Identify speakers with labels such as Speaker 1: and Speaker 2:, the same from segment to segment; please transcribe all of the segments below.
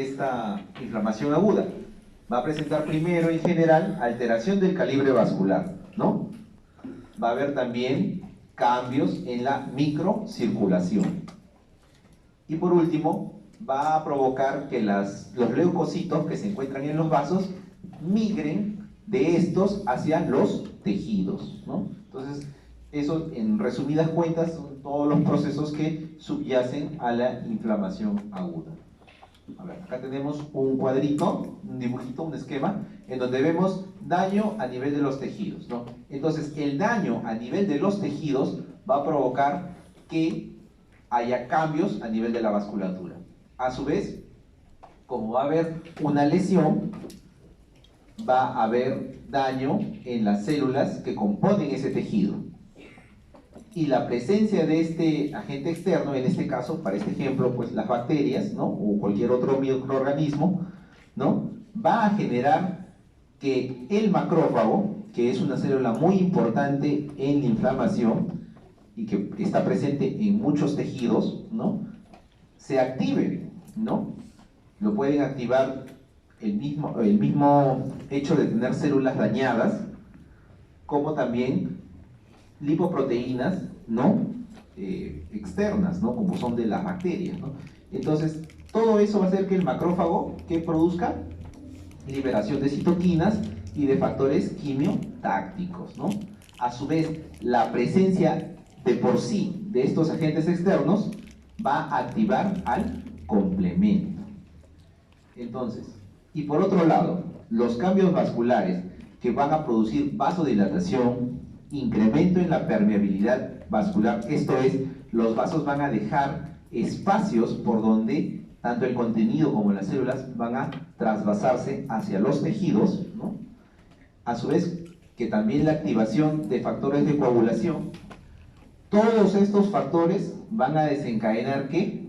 Speaker 1: esta inflamación aguda? Va a presentar primero, en general, alteración del calibre vascular, ¿no? Va a haber también cambios en la microcirculación. Y por último, va a provocar que los leucocitos que se encuentran en los vasos migren de estos hacia los tejidos, ¿no? Entonces, eso, en resumidas cuentas, son todos los procesos que subyacen a la inflamación aguda. A ver, acá tenemos un cuadrito, un dibujito, un esquema, en donde vemos daño a nivel de los tejidos, ¿no? Entonces, el daño a nivel de los tejidos va a provocar que haya cambios a nivel de la vasculatura. A su vez, como va a haber una lesión, va a haber daño en las células que componen ese tejido. Y la presencia de este agente externo, en este caso, para este ejemplo, pues las bacterias, ¿no? O cualquier otro microorganismo, ¿no? Va a generar que el macrófago, que es una célula muy importante en la inflamación y que está presente en muchos tejidos, ¿no? Se active, ¿no? Lo pueden activar el mismo hecho de tener células dañadas, como también lipoproteínas, ¿no? Externas, ¿no? Como son de las bacterias, ¿no? Entonces, todo eso va a hacer que el macrófago que produzca liberación de citoquinas y de factores quimiotácticos, ¿no? A su vez, la presencia de por sí de estos agentes externos va a activar al complemento. Entonces, y por otro lado, los cambios vasculares que van a producir vasodilatación, incremento en la permeabilidad vascular, esto es, los vasos van a dejar espacios por donde tanto el contenido como las células van a trasvasarse hacia los tejidos, ¿no? A su vez, que también la activación de factores de coagulación, todos estos factores van a desencadenar ¿qué?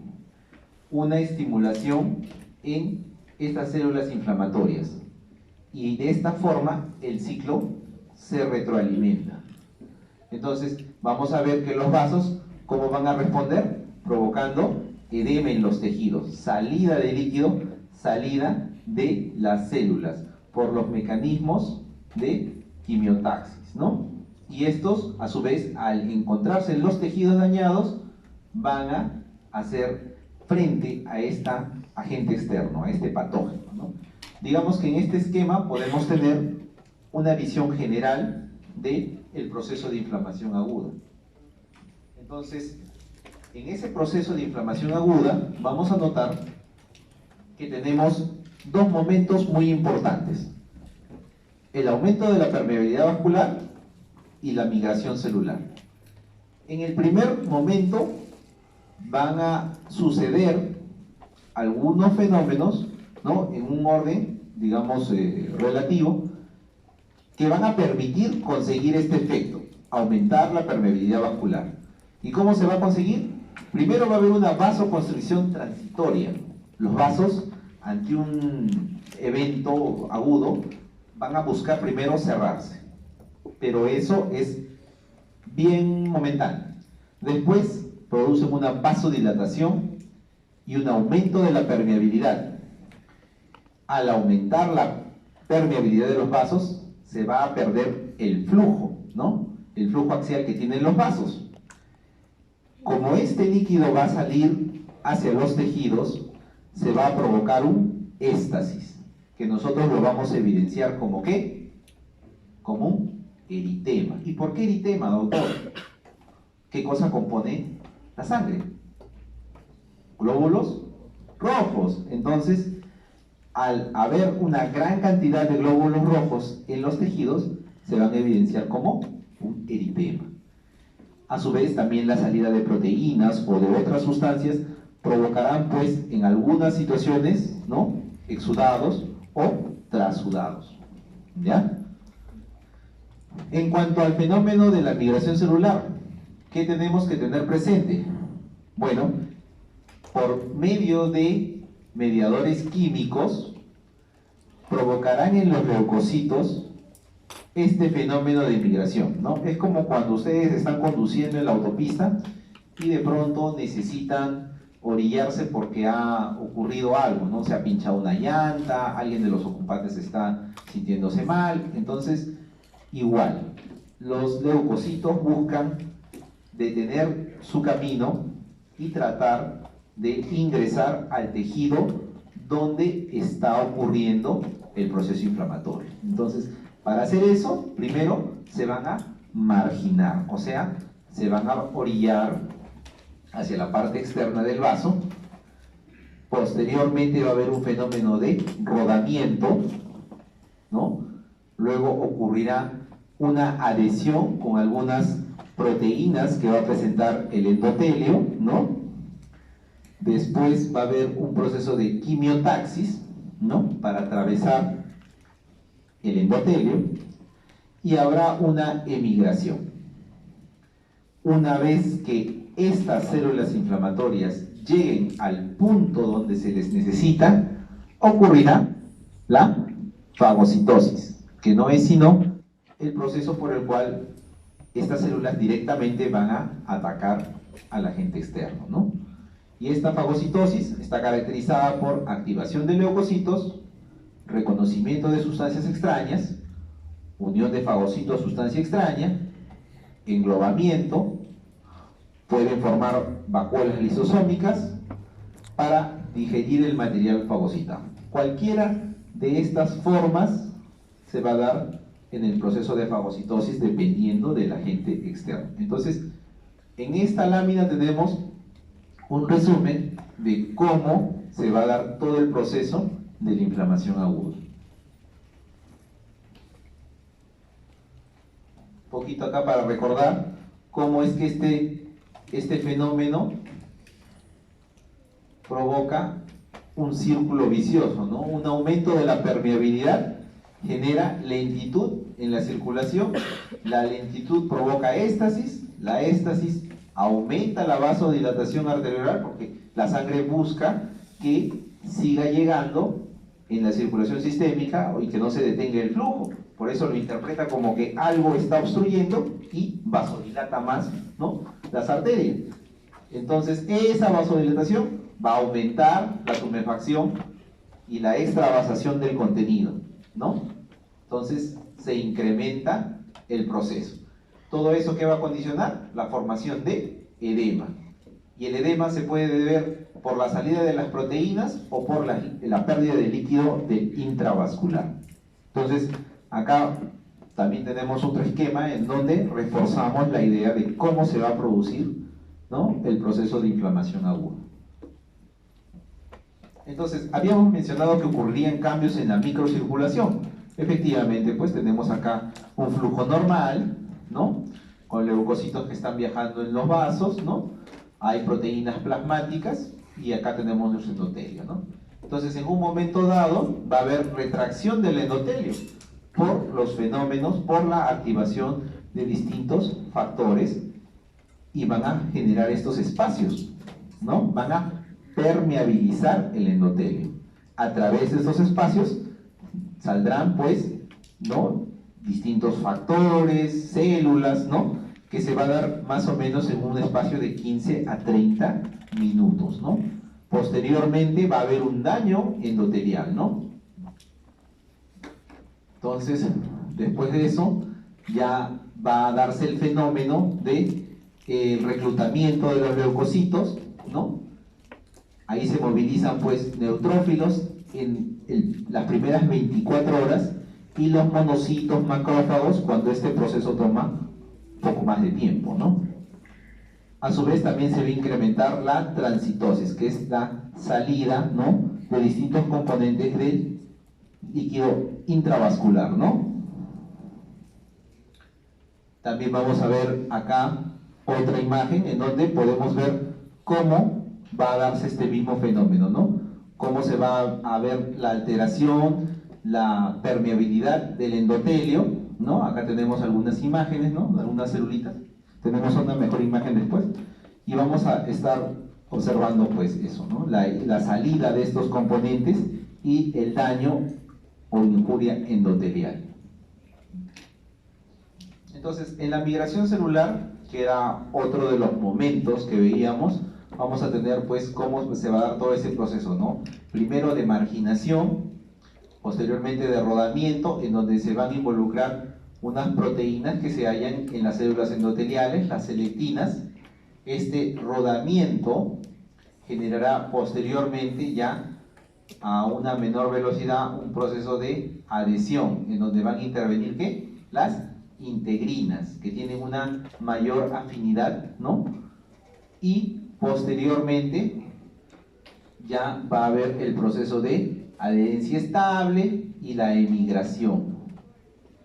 Speaker 1: Una estimulación en estas células inflamatorias. Y de esta forma el ciclo se retroalimenta. Entonces, vamos a ver que los vasos, ¿cómo van a responder? Provocando edema en los tejidos, salida de líquido, salida de las células, por los mecanismos de quimiotaxis, ¿no? Y estos, a su vez, al encontrarse en los tejidos dañados, van a hacer frente a este agente externo, a este patógeno, ¿no? Digamos que en este esquema podemos tener una visión general del proceso de inflamación aguda. Entonces, en ese proceso de inflamación aguda, vamos a notar que tenemos dos momentos muy importantes: el aumento de la permeabilidad vascular y la migración celular. En el primer momento van a suceder algunos fenómenos, ¿no? En un orden, digamos, relativo, que van a permitir conseguir este efecto, aumentar la permeabilidad vascular. ¿Y cómo se va a conseguir? Primero va a haber una vasoconstricción transitoria. Los vasos, ante un evento agudo, van a buscar primero cerrarse, pero eso es bien momentáneo. Después producen una vasodilatación y un aumento de la permeabilidad. Al aumentar la permeabilidad de los vasos, se va a perder el flujo, ¿no? El flujo axial que tienen los vasos. Como este líquido va a salir hacia los tejidos, se va a provocar un éstasis, que nosotros lo vamos a evidenciar como ¿qué? Como un eritema. ¿Y por qué eritema, doctor? ¿Qué cosa compone la sangre? Glóbulos rojos. Entonces, al haber una gran cantidad de glóbulos rojos en los tejidos, se van a evidenciar como un eritema. A su vez, también la salida de proteínas o de otras sustancias provocarán, pues, en algunas situaciones, ¿no?, exudados o trasudados. ¿Ya? En cuanto al fenómeno de la migración celular, ¿qué tenemos que tener presente? Bueno, por medio de mediadores químicos, provocarán en los leucocitos este fenómeno de migración, ¿no? Es como cuando ustedes están conduciendo en la autopista y de pronto necesitan orillarse porque ha ocurrido algo, ¿no? Se ha pinchado una llanta, alguien de los ocupantes está sintiéndose mal. Entonces, igual, los leucocitos buscan detener su camino y tratar de ingresar al tejido donde está ocurriendo el proceso inflamatorio. Entonces, para hacer eso, primero se van a marginar, o sea, se van a orillar hacia la parte externa del vaso. Posteriormente va a haber un fenómeno de rodamiento, ¿no? Luego ocurrirá una adhesión con algunas proteínas que va a presentar el endotelio, ¿no? Después va a haber un proceso de quimiotaxis, ¿no? Para atravesar el endotelio, y habrá una emigración. Una vez que estas células inflamatorias lleguen al punto donde se les necesita, ocurrirá la fagocitosis, que no es sino el proceso por el cual estas células directamente van a atacar al agente externo, ¿no? Y esta fagocitosis está caracterizada por activación de leucocitos, reconocimiento de sustancias extrañas, unión de fagocito a sustancia extraña, englobamiento, pueden formar vacuolas lisosómicas para digerir el material fagocitado. Cualquiera de estas formas se va a dar en el proceso de fagocitosis dependiendo del agente externo. Entonces, en esta lámina tenemos un resumen de cómo se va a dar todo el proceso de la inflamación aguda. Un poquito acá para recordar cómo es que este fenómeno provoca un círculo vicioso, ¿no? Un aumento de la permeabilidad genera lentitud en la circulación, la lentitud provoca éstasis, la éstasis aumenta la vasodilatación arterial porque la sangre busca que siga llegando en la circulación sistémica y que no se detenga el flujo. Por eso lo interpreta como que algo está obstruyendo y vasodilata más, ¿no?, las arterias. Entonces esa vasodilatación va a aumentar la tumefacción y la extravasación del contenido, ¿no? Entonces se incrementa el proceso. ¿Todo eso qué va a condicionar? La formación de edema. Y el edema se puede deber por la salida de las proteínas o por la pérdida de líquido del intravascular. Entonces, acá también tenemos otro esquema en donde reforzamos la idea de cómo se va a producir, ¿no?, el proceso de inflamación aguda. Entonces, habíamos mencionado que ocurrirían cambios en la microcirculación. Efectivamente, pues tenemos acá un flujo normal, ¿no?, con leucocitos que están viajando en los vasos, ¿no? Hay proteínas plasmáticas y acá tenemos nuestro endotelio, ¿no? Entonces, en un momento dado va a haber retracción del endotelio por los fenómenos, por la activación de distintos factores y van a generar estos espacios, ¿no? Van a permeabilizar el endotelio. A través de estos espacios saldrán, pues, ¿no?, distintos factores, células, ¿no?, que se va a dar más o menos en un espacio de 15 a 30 minutos, ¿no? Posteriormente va a haber un daño endotelial, ¿no? Entonces, después de eso, ya va a darse el fenómeno de reclutamiento de los leucocitos, ¿no? Ahí se movilizan, pues, neutrófilos en las primeras 24 horas y los monocitos macrófagos cuando este proceso toma un poco más de tiempo, ¿no? A su vez también se va a incrementar la transitosis, que es la salida, ¿no?, de distintos componentes del líquido intravascular, ¿no? También vamos a ver acá otra imagen en donde podemos ver cómo va a darse este mismo fenómeno, ¿no? Cómo se va a ver la alteración, la permeabilidad del endotelio, ¿no? Acá tenemos algunas imágenes, ¿no?, algunas celulitas. Tenemos una mejor imagen después. Y vamos a estar observando, pues, eso, ¿no?, la salida de estos componentes y el daño o injuria endotelial. Entonces, en la migración celular, que era otro de los momentos que veíamos, vamos a tener pues cómo se va a dar todo ese proceso, ¿no? Primero de marginación, posteriormente de rodamiento, en donde se van a involucrar unas proteínas que se hallan en las células endoteliales, las selectinas. Este rodamiento generará posteriormente ya a una menor velocidad un proceso de adhesión, en donde van a intervenir ¿qué? Las integrinas, que tienen una mayor afinidad, ¿no? Y posteriormente ya va a haber el proceso de adherencia estable y la emigración.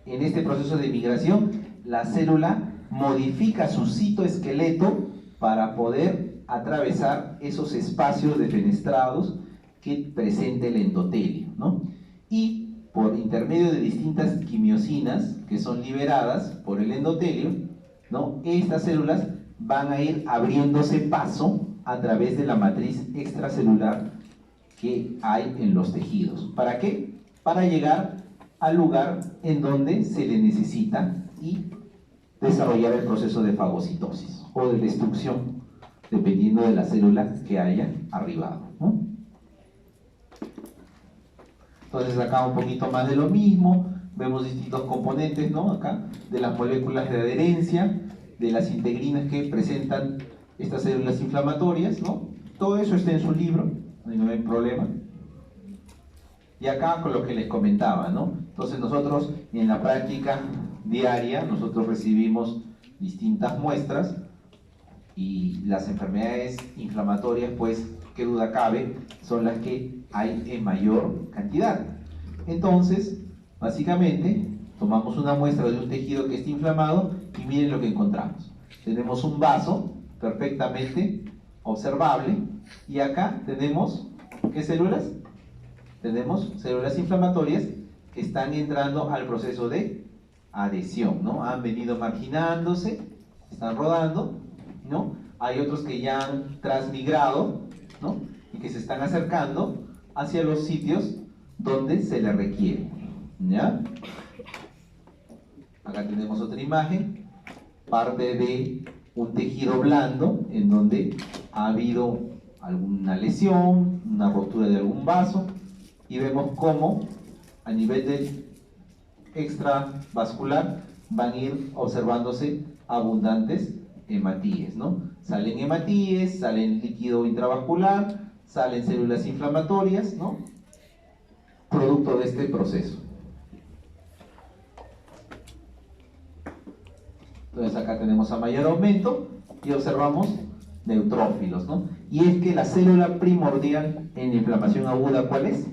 Speaker 1: En este proceso de emigración, la célula modifica su citoesqueleto para poder atravesar esos espacios defenestrados que presenta el endotelio, ¿no? Y por intermedio de distintas quimiosinas que son liberadas por el endotelio, ¿no? Estas células van a ir abriéndose paso a través de la matriz extracelular que hay en los tejidos. ¿Para qué? Para llegar al lugar en donde se le necesita y desarrollar el proceso de fagocitosis o de destrucción, dependiendo de la célula que haya arribado, ¿no? Entonces acá un poquito más de lo mismo, vemos distintos componentes, ¿no? Acá, de las moléculas de adherencia, de las integrinas que presentan estas células inflamatorias, ¿no? Todo eso está en su libro, no hay problema. Y acá con lo que les comentaba, ¿no? Entonces nosotros en la práctica diaria, nosotros recibimos distintas muestras y las enfermedades inflamatorias, pues, qué duda cabe, son las que hay en mayor cantidad. Entonces, básicamente, tomamos una muestra de un tejido que está inflamado y miren lo que encontramos. Tenemos un vaso perfectamente observable y acá tenemos, ¿qué células? Tenemos células inflamatorias que están entrando al proceso de adhesión, ¿no? Han venido marginándose, están rodando, ¿no? Hay otros que ya han transmigrado, ¿no? Y que se están acercando hacia los sitios donde se le requiere, ¿ya? Acá tenemos otra imagen, parte de un tejido blando en donde ha habido alguna lesión, una rotura de algún vaso, y vemos cómo a nivel del extravascular van a ir observándose abundantes hematíes, ¿no? Salen hematíes, salen líquido intravascular, salen células inflamatorias, ¿no? Producto de este proceso. Entonces acá tenemos a mayor aumento y observamos neutrófilos, ¿no? Y es que la célula primordial en la inflamación aguda, ¿cuál es?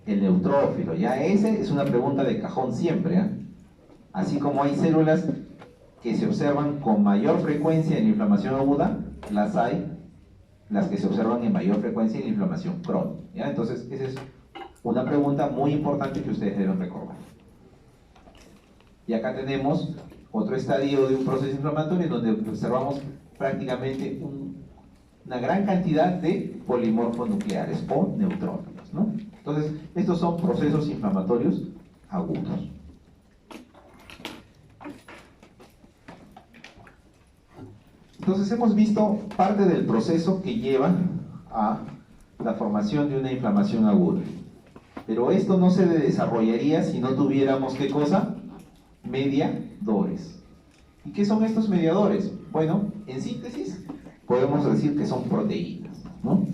Speaker 1: El neutrófilo. Ya ese es una pregunta de cajón siempre, ¿eh? Así como hay células que se observan con mayor frecuencia en la inflamación aguda, las hay las que se observan en mayor frecuencia en la inflamación crónica, ¿ya? Entonces esa es una pregunta muy importante que ustedes deben recordar. Y acá tenemos otro estadio de un proceso inflamatorio donde observamos prácticamente una gran cantidad de polimorfonucleares o neutrófilos, ¿no? Entonces, estos son procesos inflamatorios agudos. Entonces, hemos visto parte del proceso que lleva a la formación de una inflamación aguda. Pero esto no se desarrollaría si no tuviéramos, ¿qué cosa? Mediadores. ¿Y qué son estos mediadores? Bueno, en síntesis, podemos decir que son proteínas, ¿no?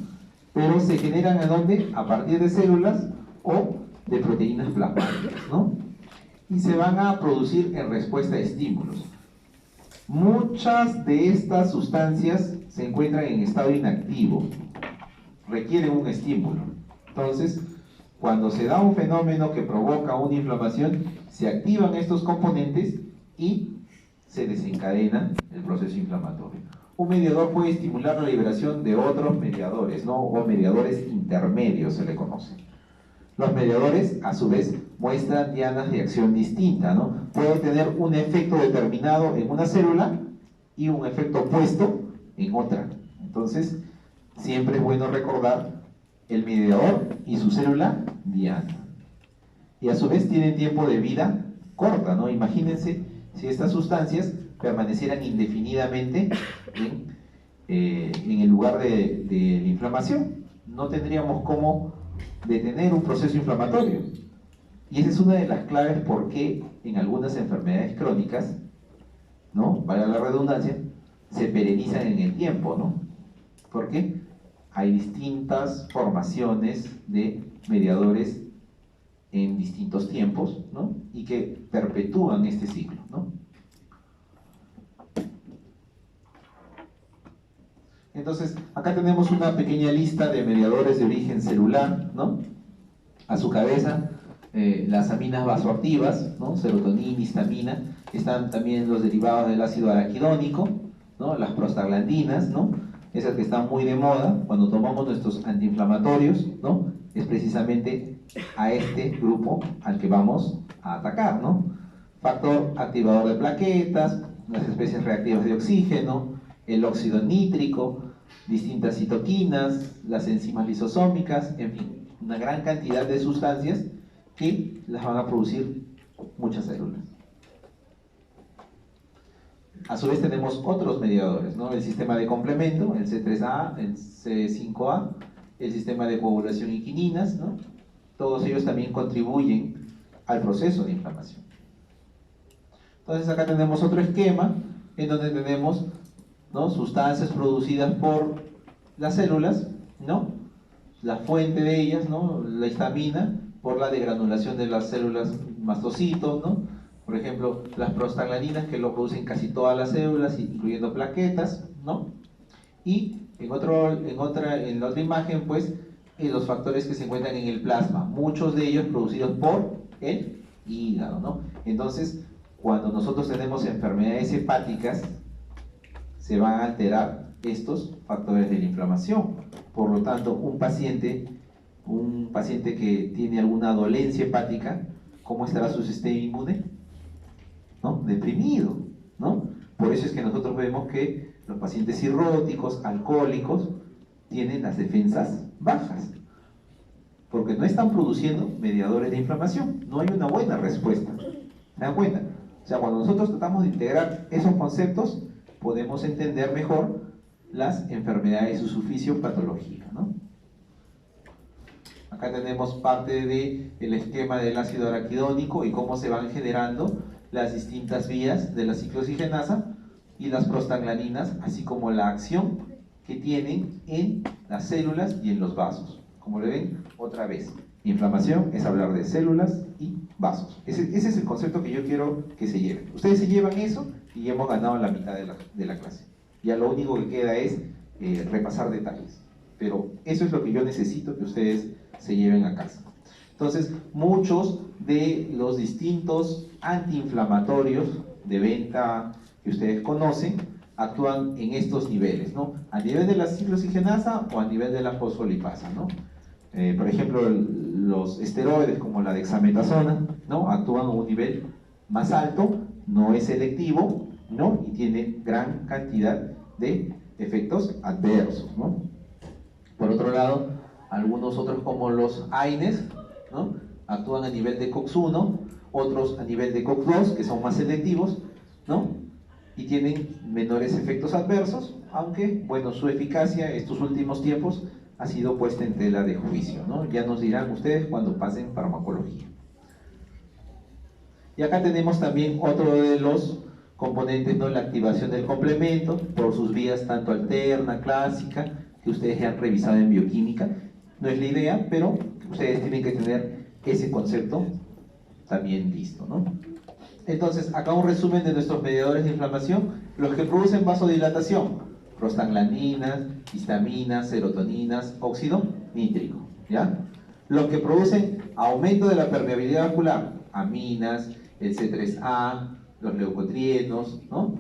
Speaker 1: Pero se generan ¿a dónde? A partir de células o de proteínas plasmáticas, ¿no? Y se van a producir en respuesta a estímulos. Muchas de estas sustancias se encuentran en estado inactivo, requieren un estímulo. Entonces, cuando se da un fenómeno que provoca una inflamación, se activan estos componentes y se desencadena el proceso inflamatorio. Un mediador puede estimular la liberación de otros mediadores, ¿no? O mediadores intermedios se le conoce. Los mediadores, a su vez, muestran dianas de acción distinta, ¿no? Puede tener un efecto determinado en una célula y un efecto opuesto en otra. Entonces, siempre es bueno recordar el mediador y su célula diana. Y a su vez tienen tiempo de vida corta, ¿no? Imagínense si estas sustancias permanecieran indefinidamente en en el lugar de la inflamación. No tendríamos cómo detener un proceso inflamatorio. Y esa es una de las claves por qué en algunas enfermedades crónicas, ¿no?, valga la redundancia, se perenizan en el tiempo, ¿no? Porque hay distintas formaciones de mediadores en distintos tiempos, ¿no?, y que perpetúan este ciclo, ¿no? Entonces, acá tenemos una pequeña lista de mediadores de origen celular, ¿no? A su cabeza, las aminas vasoactivas, ¿no?, serotonina, histamina. Están también los derivados del ácido araquidónico, ¿no?, las prostaglandinas, ¿no?, esas que están muy de moda cuando tomamos nuestros antiinflamatorios, ¿no?, es precisamente a este grupo al que vamos a atacar, ¿no? Factor activador de plaquetas, las especies reactivas de oxígeno, el óxido nítrico, distintas citoquinas, las enzimas lisosómicas, en fin, una gran cantidad de sustancias que las van a producir muchas células. A su vez tenemos otros mediadores, ¿no? El sistema de complemento, el C3A, el C5A, el sistema de coagulación y quininas, ¿no? Todos ellos también contribuyen al proceso de inflamación. Entonces acá tenemos otro esquema en donde tenemos, ¿no?, sustancias producidas por las células, ¿no?, la fuente de ellas, ¿no?, la histamina, por la degranulación de las células mastocitos, ¿no? Por ejemplo, las prostaglandinas, que lo producen casi todas las células, incluyendo plaquetas, ¿no? Y en la otra imagen, pues, los factores que se encuentran en el plasma, muchos de ellos producidos por el hígado, ¿no? Entonces, cuando nosotros tenemos enfermedades hepáticas, se van a alterar estos factores de la inflamación. Por lo tanto, un paciente que tiene alguna dolencia hepática, ¿cómo estará su sistema inmune? ¿No? Deprimido, ¿no? Por eso es que nosotros vemos que los pacientes cirróticos, alcohólicos, tienen las defensas bajas, porque no están produciendo mediadores de inflamación, no hay una buena respuesta. ¿Se dan cuenta? O sea, cuando nosotros tratamos de integrar esos conceptos, podemos entender mejor las enfermedades de su fisiopatología, ¿no? Acá tenemos parte del esquema del ácido araquidónico y cómo se van generando las distintas vías de la ciclooxigenasa y las prostaglandinas, así como la acción que tienen en las células y en los vasos. Como le ven, otra vez, inflamación es hablar de células y vasos. Ese es el concepto que yo quiero que se lleven. Ustedes se llevan eso y ya hemos ganado la mitad de la clase. Ya lo único que queda es repasar detalles. Pero eso es lo que yo necesito que ustedes se lleven a casa. Entonces, muchos de los distintos antiinflamatorios de venta que ustedes conocen actúan en estos niveles, ¿no? A nivel de la ciclooxigenasa o a nivel de la fosfolipasa, ¿no? Por ejemplo, los esteroides como la dexametasona, ¿no?, actúan a un nivel más alto, no es selectivo, ¿no?, y tiene gran cantidad de efectos adversos, ¿no? Por otro lado, algunos otros como los AINES, ¿no?, actúan a nivel de COX-1, otros a nivel de COX-2, que son más selectivos, ¿no?, y tienen menores efectos adversos, aunque, bueno, su eficacia estos últimos tiempos ha sido puesta en tela de juicio, ¿no? Ya nos dirán ustedes cuando pasen farmacología. Y acá tenemos también otro de los componentes, ¿no?, la activación del complemento por sus vías tanto alterna, clásica, que ustedes ya han revisado en bioquímica. No es la idea, pero ustedes tienen que tener ese concepto también listo, ¿no? Entonces, acá un resumen de nuestros mediadores de inflamación: los que producen vasodilatación, prostaglandinas, histaminas, serotoninas, óxido nítrico, ¿ya? Los que producen aumento de la permeabilidad vascular, aminas, el C3A, los leucotrienos, ¿no?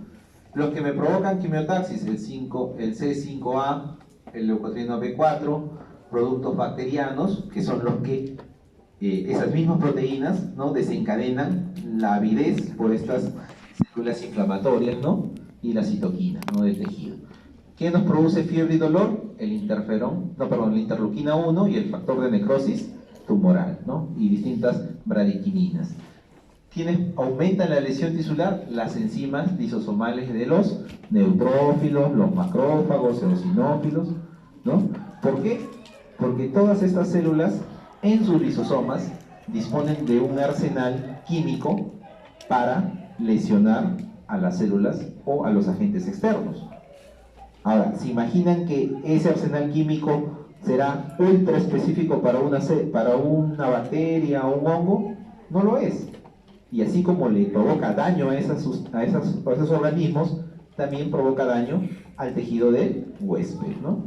Speaker 1: Los que me provocan quimiotaxis, el C5A, el leucotrieno B4, productos bacterianos, que son los que esas mismas proteínas, ¿no?, desencadenan la avidez por estas células inflamatorias, ¿no?, y la citoquina, ¿no?, del tejido. ¿Qué nos produce fiebre y dolor? El la interleuquina 1 y el factor de necrosis tumoral, ¿no?, y distintas bradykininas. aumenta la lesión tisular las enzimas lisosomales de los neutrófilos, los macrófagos, eosinófilos, ¿no? ¿Por qué? Porque todas estas células en sus lisosomas disponen de un arsenal químico para lesionar a las células o a los agentes externos. Ahora, ¿se imaginan que ese arsenal químico será ultra específico para una bacteria o un hongo? No lo es. Y así como le provoca daño a esos organismos, también provoca daño al tejido del huésped, ¿no?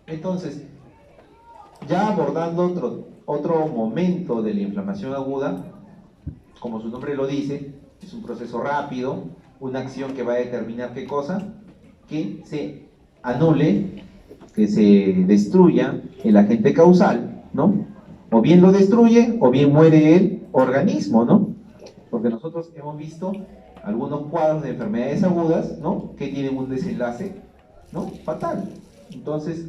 Speaker 1: Entonces, ya abordando otro momento de la inflamación aguda, como su nombre lo dice, es un proceso rápido, una acción que va a determinar qué cosa, que se anule, que se destruya el agente causal, ¿no? O bien lo destruye, o bien muere el organismo, ¿no? Porque nosotros hemos visto algunos cuadros de enfermedades agudas, ¿no? Que tienen un desenlace, ¿no? Fatal. Entonces,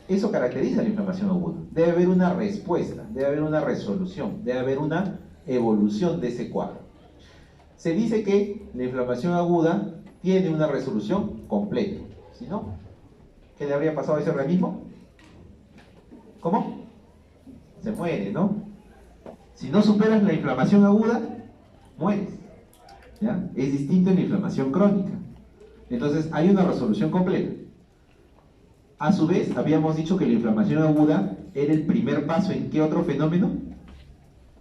Speaker 1: eso caracteriza la inflamación aguda. Debe haber una respuesta, debe haber una resolución, debe haber una evolución de ese cuadro. Se dice que la inflamación aguda tiene una resolución completa. Si no, ¿qué le habría pasado a ese organismo? ¿Cómo? Se muere, ¿no? Si no superas la inflamación aguda, mueres, ¿ya? Es distinto en la inflamación crónica. Entonces, hay una resolución completa. A su vez, habíamos dicho que la inflamación aguda era el primer paso en ¿qué otro fenómeno?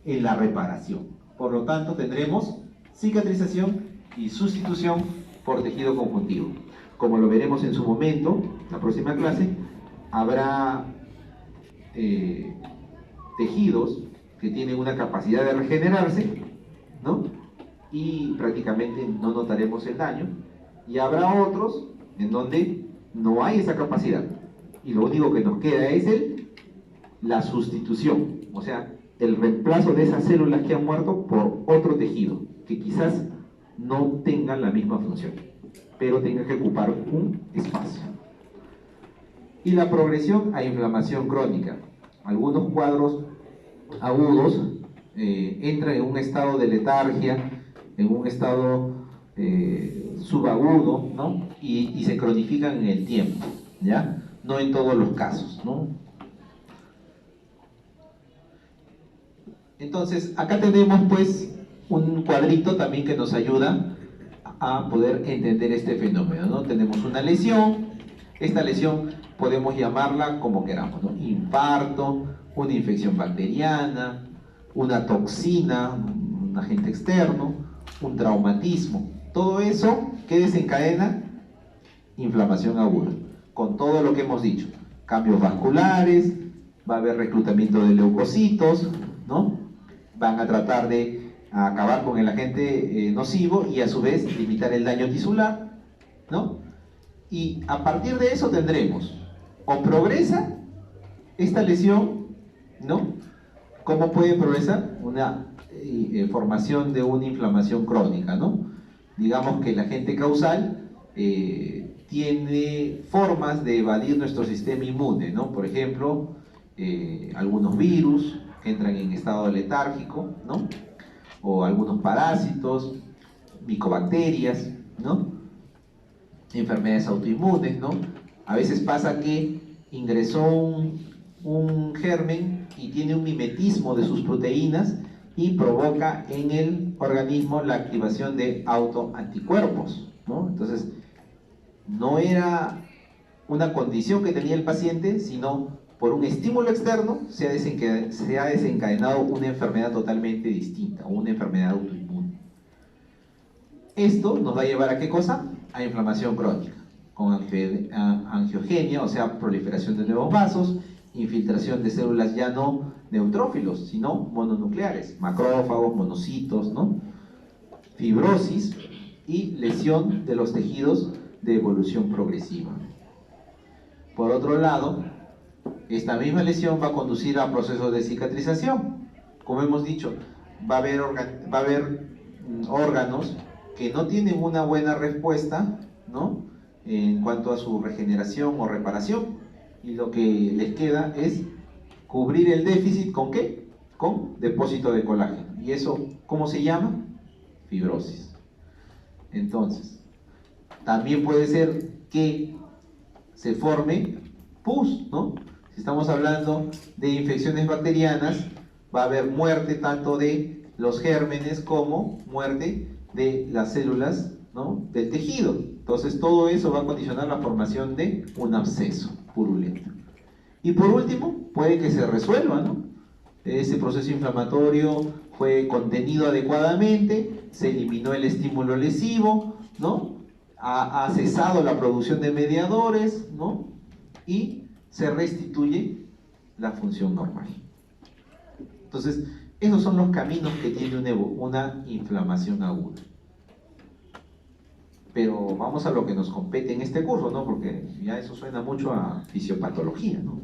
Speaker 1: En la reparación. Por lo tanto, tendremos cicatrización y sustitución por tejido conjuntivo. Como lo veremos en su momento, la próxima clase, habrá tejidos que tienen una capacidad de regenerarse, ¿no? Y prácticamente no notaremos el daño. Y habrá otros en donde no hay esa capacidad. Y lo único que nos queda es la sustitución, o sea, el reemplazo de esas células que han muerto por otro tejido, que quizás no tengan la misma función, pero tenga que ocupar un espacio. Y la progresión a inflamación crónica. Algunos cuadros agudos entran en un estado de letargia, en un estado subagudo, ¿no? Y se cronifican en el tiempo, ¿ya? No en todos los casos, ¿no? Entonces, acá tenemos pues un cuadrito también que nos ayuda a poder entender este fenómeno, ¿no? Tenemos una lesión, esta lesión podemos llamarla como queramos, ¿no? Infarto, una infección bacteriana, una toxina, un agente externo, un traumatismo. Todo eso, ¿qué desencadena? Inflamación aguda, con todo lo que hemos dicho. Cambios vasculares, va a haber reclutamiento de leucocitos, ¿no? Van a tratar de acabar con el agente nocivo y a su vez limitar el daño tisular, ¿no? Y a partir de eso tendremos, o progresa esta lesión, ¿no? ¿Cómo puede progresar? Una formación de una inflamación crónica, ¿no? Digamos que el agente causal tiene formas de evadir nuestro sistema inmune, ¿no? Por ejemplo, algunos virus que entran en estado letárgico, ¿no? O algunos parásitos, micobacterias, ¿no? Enfermedades autoinmunes, ¿no? A veces pasa que ingresó un germen y tiene un mimetismo de sus proteínas y provoca en el organismo la activación de autoanticuerpos, ¿no? Entonces, no era una condición que tenía el paciente, sino por un estímulo externo se ha desencadenado una enfermedad totalmente distinta, una enfermedad autoinmune. Esto nos va a llevar a ¿qué cosa? A inflamación crónica, con angiogenia, o sea, proliferación de nuevos vasos, infiltración de células ya no neutrófilos, sino mononucleares, macrófagos, monocitos, ¿no? Fibrosis y lesión de los tejidos de evolución progresiva. Por otro lado, esta misma lesión va a conducir a procesos de cicatrización. Como hemos dicho, va a haber órganos que no tienen una buena respuesta, ¿no? En cuanto a su regeneración o reparación, y lo que les queda es cubrir el déficit ¿con qué? Con depósito de colágeno. ¿Y eso cómo se llama? Fibrosis. Entonces, también puede ser que se forme pus, ¿no? Si estamos hablando de infecciones bacterianas, va a haber muerte tanto de los gérmenes como muerte de las células, ¿no?, del tejido. Entonces todo eso va a condicionar la formación de un absceso purulento. Y por último, puede que se resuelva, ¿no? Ese proceso inflamatorio fue contenido adecuadamente, se eliminó el estímulo lesivo, ¿no? Ha cesado la producción de mediadores, ¿no? Y se restituye la función normal. Entonces, esos son los caminos que tiene una inflamación aguda. Pero vamos a lo que nos compete en este curso, ¿no? Porque ya eso suena mucho a fisiopatología, ¿no?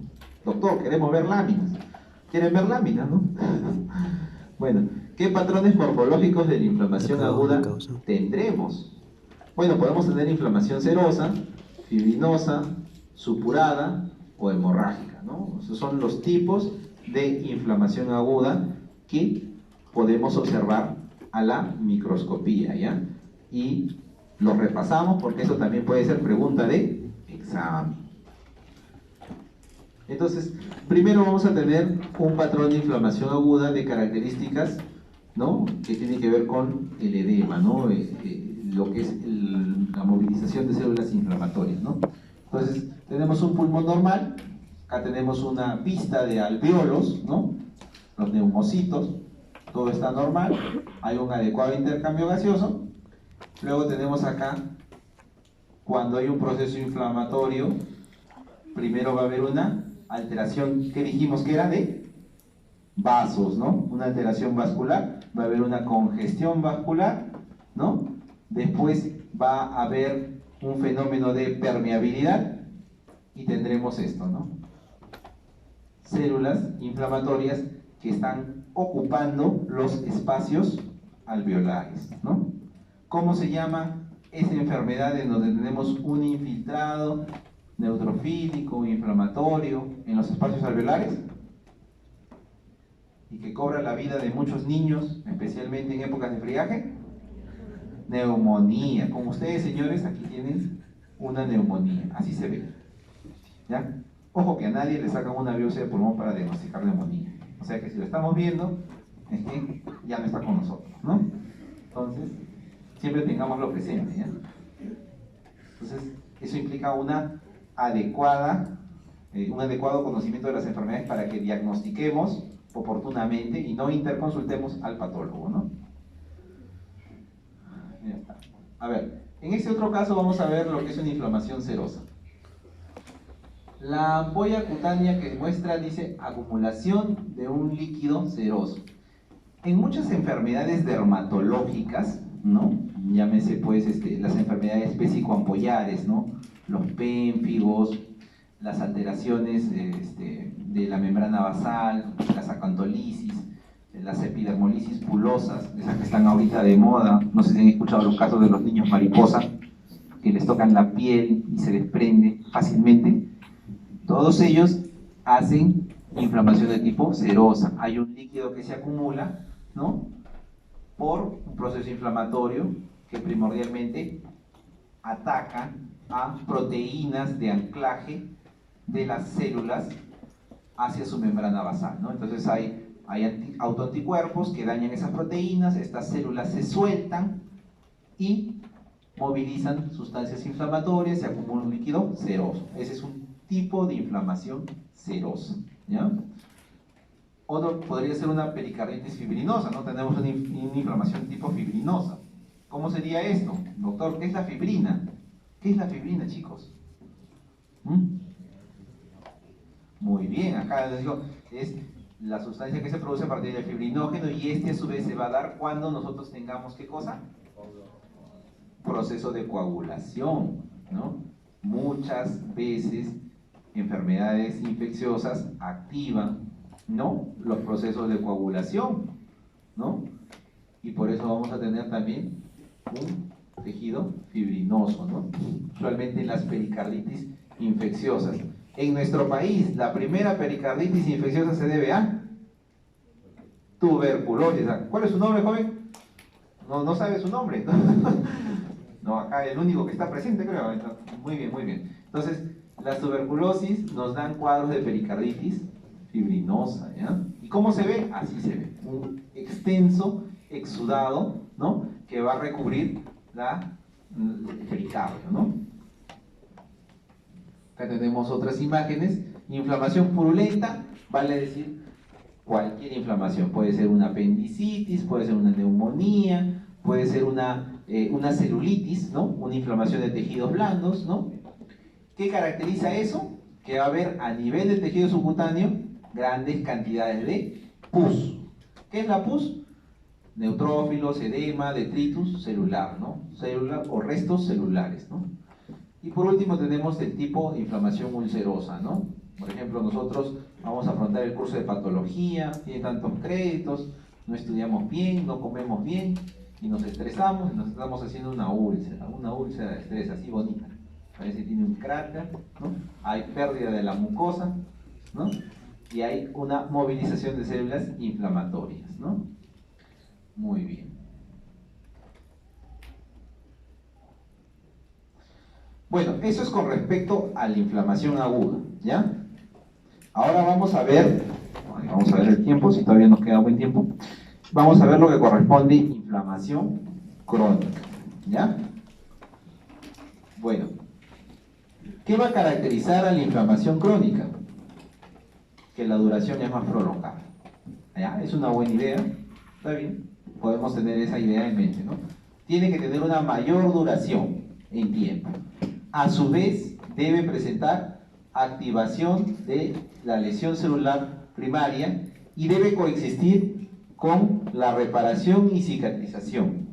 Speaker 1: Doctor, queremos ver láminas. ¿Quieren ver láminas, no? Bueno, ¿qué patrones morfológicos de la inflamación aguda tendremos? Bueno, podemos tener inflamación serosa, fibrinosa, supurada o hemorrágica, ¿no? Esos son los tipos de inflamación aguda que podemos observar a la microscopía, ¿ya? Y los repasamos porque eso también puede ser pregunta de examen. Entonces, primero vamos a tener un patrón de inflamación aguda de características, ¿no?, que tiene que ver con el edema, ¿no?, lo que es la movilización de células inflamatorias, ¿no? Entonces, tenemos un pulmón normal, acá tenemos una pista de alvéolos, ¿no?, los neumocitos, todo está normal, hay un adecuado intercambio gaseoso. Luego tenemos acá, cuando hay un proceso inflamatorio, primero va a haber una alteración, ¿qué dijimos que era? De vasos, ¿no? Una alteración vascular, va a haber una congestión vascular, ¿no? Después va a haber un fenómeno de permeabilidad y tendremos esto, ¿no? Células inflamatorias que están ocupando los espacios alveolares, ¿no? ¿Cómo se llama esa enfermedad en donde tenemos un infiltrado neutrofílico, inflamatorio en los espacios alveolares y que cobra la vida de muchos niños, especialmente en épocas de friaje? Neumonía. Como ustedes, señores, aquí tienen una neumonía, así se ve, ¿ya? Ojo que a nadie le sacan una biopsia de pulmón para diagnosticar neumonía, o sea que si lo estamos viendo es que ya no está con nosotros, ¿no? Entonces, siempre tengámoslo presente, ¿ya? Entonces, eso implica un adecuado conocimiento de las enfermedades para que diagnostiquemos oportunamente y no interconsultemos al patólogo, ¿no? Ya está. A ver, en este otro caso vamos a ver lo que es una inflamación serosa. La ampolla cutánea que muestra dice acumulación de un líquido seroso. En muchas enfermedades dermatológicas, ¿no?, llámese pues las enfermedades pésico-ampollares, ¿no?, los pénfigos, las alteraciones de la membrana basal, las acantolisis, las epidermolisis pulosas, esas que están ahorita de moda. No sé si han escuchado los casos de los niños mariposa, que les tocan la piel y se desprende fácilmente. Todos ellos hacen inflamación de tipo serosa. Hay un líquido que se acumula, ¿no?, por un proceso inflamatorio que primordialmente ataca a proteínas de anclaje de las células hacia su membrana basal, ¿no? Entonces hay autoanticuerpos que dañan esas proteínas, estas células se sueltan y movilizan sustancias inflamatorias, se acumula un líquido seroso. Ese es un tipo de inflamación serosa, ¿ya? Otro podría ser una pericarditis fibrinosa, ¿no? Tenemos una inflamación tipo fibrinosa. ¿Cómo sería esto? Doctor, ¿qué es la fibrina? ¿Qué es la fibrina, chicos? Muy bien, acá les digo, es la sustancia que se produce a partir del fibrinógeno y a su vez se va a dar cuando nosotros tengamos, ¿qué cosa? Proceso de coagulación, ¿no? Muchas veces enfermedades infecciosas activan, ¿no?, los procesos de coagulación, ¿no? Y por eso vamos a tener también un tejido fibrinoso, ¿no? Usualmente en las pericarditis infecciosas. En nuestro país, la primera pericarditis infecciosa se debe a tuberculosis. ¿Cuál es su nombre, joven? No sabe su nombre. No, acá el único que está presente, creo. Muy bien, muy bien. Entonces, la tuberculosis nos dan cuadros de pericarditis fibrinosa, ¿ya? ¿Y cómo se ve? Así se ve. Un extenso exudado, ¿no? Que va a recubrir el pericardio, ¿no? Acá tenemos otras imágenes. Inflamación purulenta, vale decir cualquier inflamación. Puede ser una apendicitis, puede ser una neumonía, puede ser una celulitis, ¿no? Una inflamación de tejidos blandos, ¿no? ¿Qué caracteriza eso? Que va a haber a nivel del tejido subcutáneo grandes cantidades de pus. ¿Qué es la pus? Neutrófilos, edema, detritus celular, ¿no? Celular o restos celulares, ¿no? Y por último tenemos el tipo de inflamación ulcerosa, ¿no? Por ejemplo, nosotros vamos a afrontar el curso de patología, tiene tantos créditos, no estudiamos bien, no comemos bien, y nos estresamos y nos estamos haciendo una úlcera de estrés así bonita. Parece que tiene un cráter, ¿no? Hay pérdida de la mucosa, ¿no? Y hay una movilización de células inflamatorias, ¿no? Muy bien. Bueno, eso es con respecto a la inflamación aguda, ¿ya? Ahora vamos a ver el tiempo, si todavía nos queda buen tiempo. Vamos a ver lo que corresponde a inflamación crónica, ¿ya? Bueno, ¿qué va a caracterizar a la inflamación crónica? Que la duración es más prolongada. ¿Ya? Es una buena idea, ¿está bien? Podemos tener esa idea en mente, ¿no? Tiene que tener una mayor duración en tiempo. A su vez, debe presentar activación de la lesión celular primaria y debe coexistir con la reparación y cicatrización.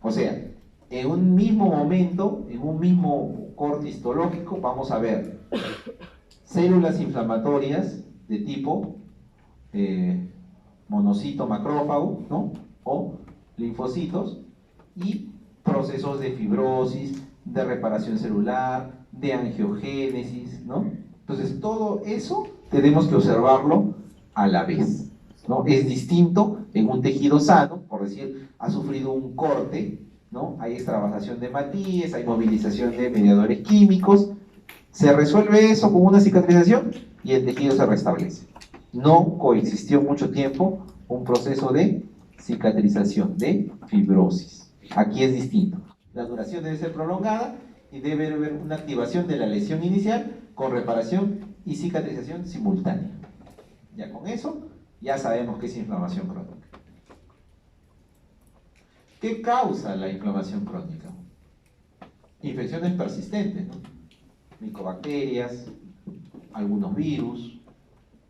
Speaker 1: O sea, en un mismo momento, en un mismo corte histológico, vamos a ver células inflamatorias de tipo monocito macrófago, ¿no? O linfocitos y procesos de fibrosis, de reparación celular, de angiogénesis, ¿no? Entonces todo eso tenemos que observarlo a la vez, ¿no? Es distinto en un tejido sano, por decir, ha sufrido un corte, ¿no? Hay extravasación de hematíes, hay movilización de mediadores químicos, se resuelve eso con una cicatrización y el tejido se restablece. No coexistió mucho tiempo un proceso de cicatrización, de fibrosis. Aquí es distinto. La duración debe ser prolongada y debe haber una activación de la lesión inicial con reparación y cicatrización simultánea. Ya con eso, ya sabemos qué es inflamación crónica. ¿Qué causa la inflamación crónica? Infecciones persistentes, ¿no? Micobacterias, algunos virus,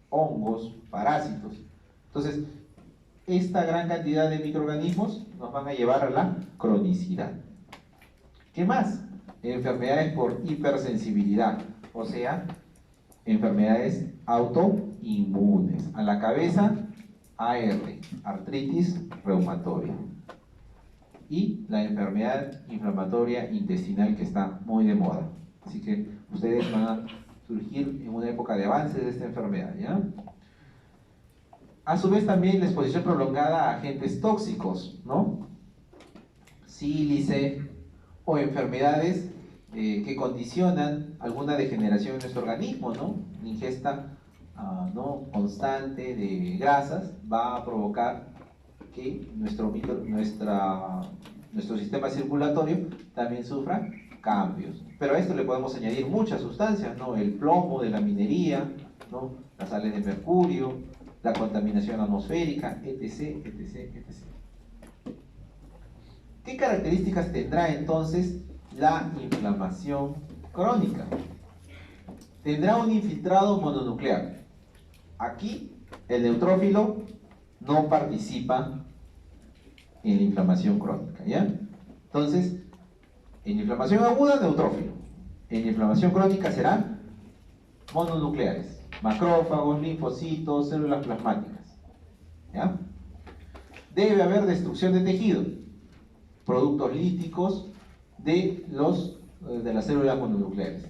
Speaker 1: hongos, parásitos. Entonces, esta gran cantidad de microorganismos nos van a llevar a la cronicidad. ¿Qué más? Enfermedades por hipersensibilidad, o sea, enfermedades autoinmunes. A la cabeza, AR, artritis reumatoide. Y la enfermedad inflamatoria intestinal que está muy de moda. Así que ustedes van a surgir en una época de avance de esta enfermedad, ¿ya? A su vez también la exposición prolongada a agentes tóxicos, ¿no? Sílice o enfermedades que condicionan alguna degeneración en nuestro organismo, ¿no? La ingesta ¿no? constante de grasas va a provocar que nuestro sistema circulatorio también sufra cambios. Pero a esto le podemos añadir muchas sustancias, ¿no? El plomo de la minería, ¿no? Las sales de mercurio, la contaminación atmosférica, etc, etc, etc. ¿Qué características tendrá entonces la inflamación crónica? Tendrá un infiltrado mononuclear. Aquí el neutrófilo no participa en la inflamación crónica, ¿ya? Entonces, en inflamación aguda, neutrófilo. En inflamación crónica serán mononucleares, macrófagos, linfocitos, células plasmáticas, ¿ya? Debe haber destrucción de tejido, productos líticos de las células mononucleares.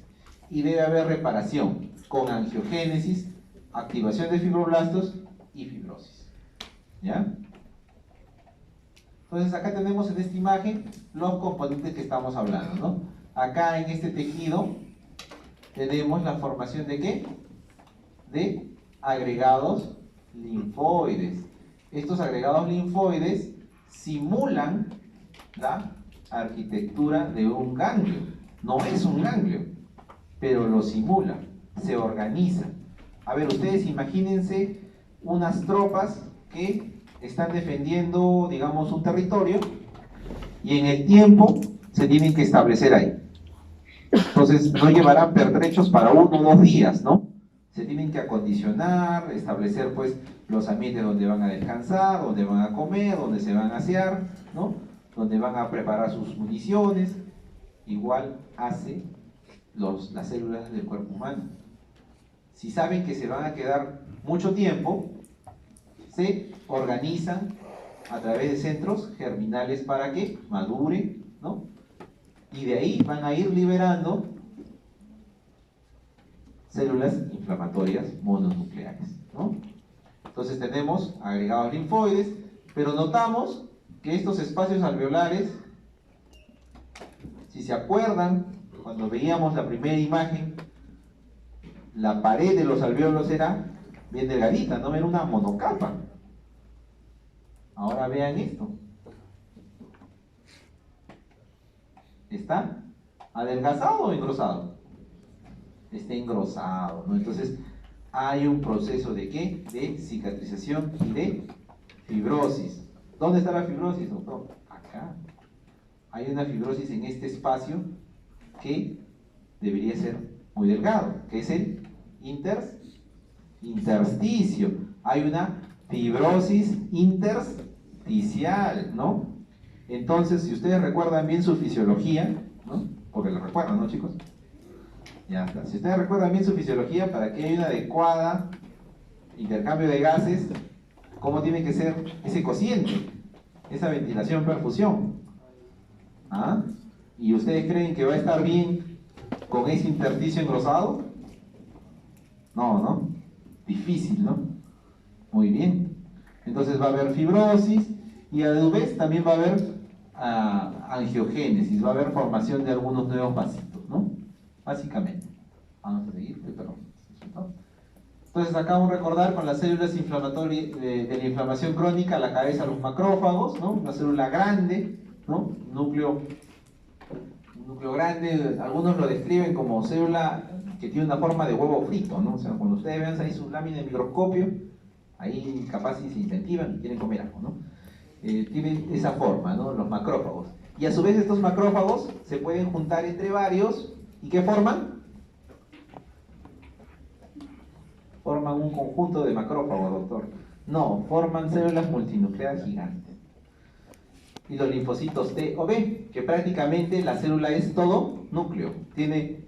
Speaker 1: y debe haber reparación con angiogénesis, activación de fibroblastos y fibrosis. ¿Ya? Entonces acá tenemos en esta imagen los componentes que estamos hablando, ¿no? Acá en este tejido tenemos la formación de ¿qué? De agregados linfoides. Estos agregados linfoides simulan la arquitectura de un ganglio. No es un ganglio, pero lo simula, se organiza. A ver, ustedes imagínense unas tropas que están defendiendo, digamos, un territorio y en el tiempo se tienen que establecer ahí. Entonces no llevarán pertrechos para 1 o 2 días, ¿no? Se tienen que acondicionar, establecer pues los ambientes donde van a descansar, donde van a comer, donde se van a asear, ¿no? Donde van a preparar sus municiones. Igual hace las células del cuerpo humano. Si saben que se van a quedar mucho tiempo, se organizan a través de centros germinales para que madure, ¿no? Y de ahí van a ir liberando células inflamatorias mononucleares, ¿no? Entonces tenemos agregados linfoides, pero notamos que estos espacios alveolares, si se acuerdan, cuando veíamos la primera imagen, la pared de los alvéolos era bien delgadita, no era una monocapa. Ahora vean esto. ¿Está adelgazado o engrosado? Está engrosado, ¿no? Entonces hay un proceso de ¿qué? De cicatrización y de fibrosis. ¿Dónde está la fibrosis, doctor? Acá. Hay una fibrosis en este espacio que debería ser muy delgado, que es el intersticio. Hay una fibrosis intersticial, ¿no? Entonces, si ustedes recuerdan bien su fisiología, ¿no? Porque lo recuerdan, ¿no, chicos? Ya está. Si ustedes recuerdan bien su fisiología, para que haya una adecuada intercambio de gases, ¿cómo tiene que ser ese cociente? Esa ventilación-perfusión. ¿Ah? ¿Y ustedes creen que va a estar bien con ese intersticio engrosado? No, ¿no? Difícil, ¿no? Muy bien. Entonces va a haber fibrosis y a su vez también va a haber angiogénesis, va a haber formación de algunos nuevos vasitos, ¿no? Básicamente. Vamos a seguir, perdón. Entonces acá vamos a recordar con las células inflamatorias de la inflamación crónica, la cabeza, los macrófagos, ¿no? Una célula grande, ¿no? Un núcleo grande, algunos lo describen como célula que tiene una forma de huevo frito, ¿no? O sea, cuando ustedes vean ahí su lámina de microscopio, ahí capaz si se incentivan y quieren comer algo, ¿no? Tienen esa forma, ¿no? Los macrófagos. Y a su vez estos macrófagos se pueden juntar entre varios, ¿y qué forman? Forman un conjunto de macrófagos, doctor. No, forman células multinucleares gigantes. Y los linfocitos T o B, que prácticamente la célula es todo núcleo. Tiene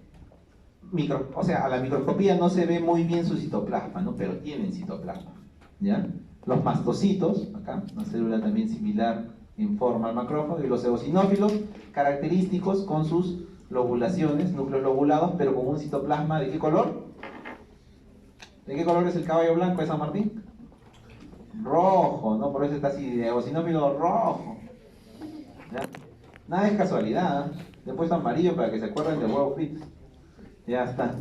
Speaker 1: o sea, a la microscopía no se ve muy bien su citoplasma, ¿no? Pero tienen citoplasma, ¿ya? Los mastocitos, acá, una célula también similar en forma al macrófago, y los eosinófilos, característicos con sus lobulaciones, núcleos lobulados, pero con un citoplasma ¿de qué color? ¿De qué color es el caballo blanco de San Martín? Rojo, ¿no? Por eso está así, de eosinófilo rojo. ¿Ya? Nada es casualidad, ¿eh? Le he puesto amarillo para que se acuerden del huevo frito. Ya está.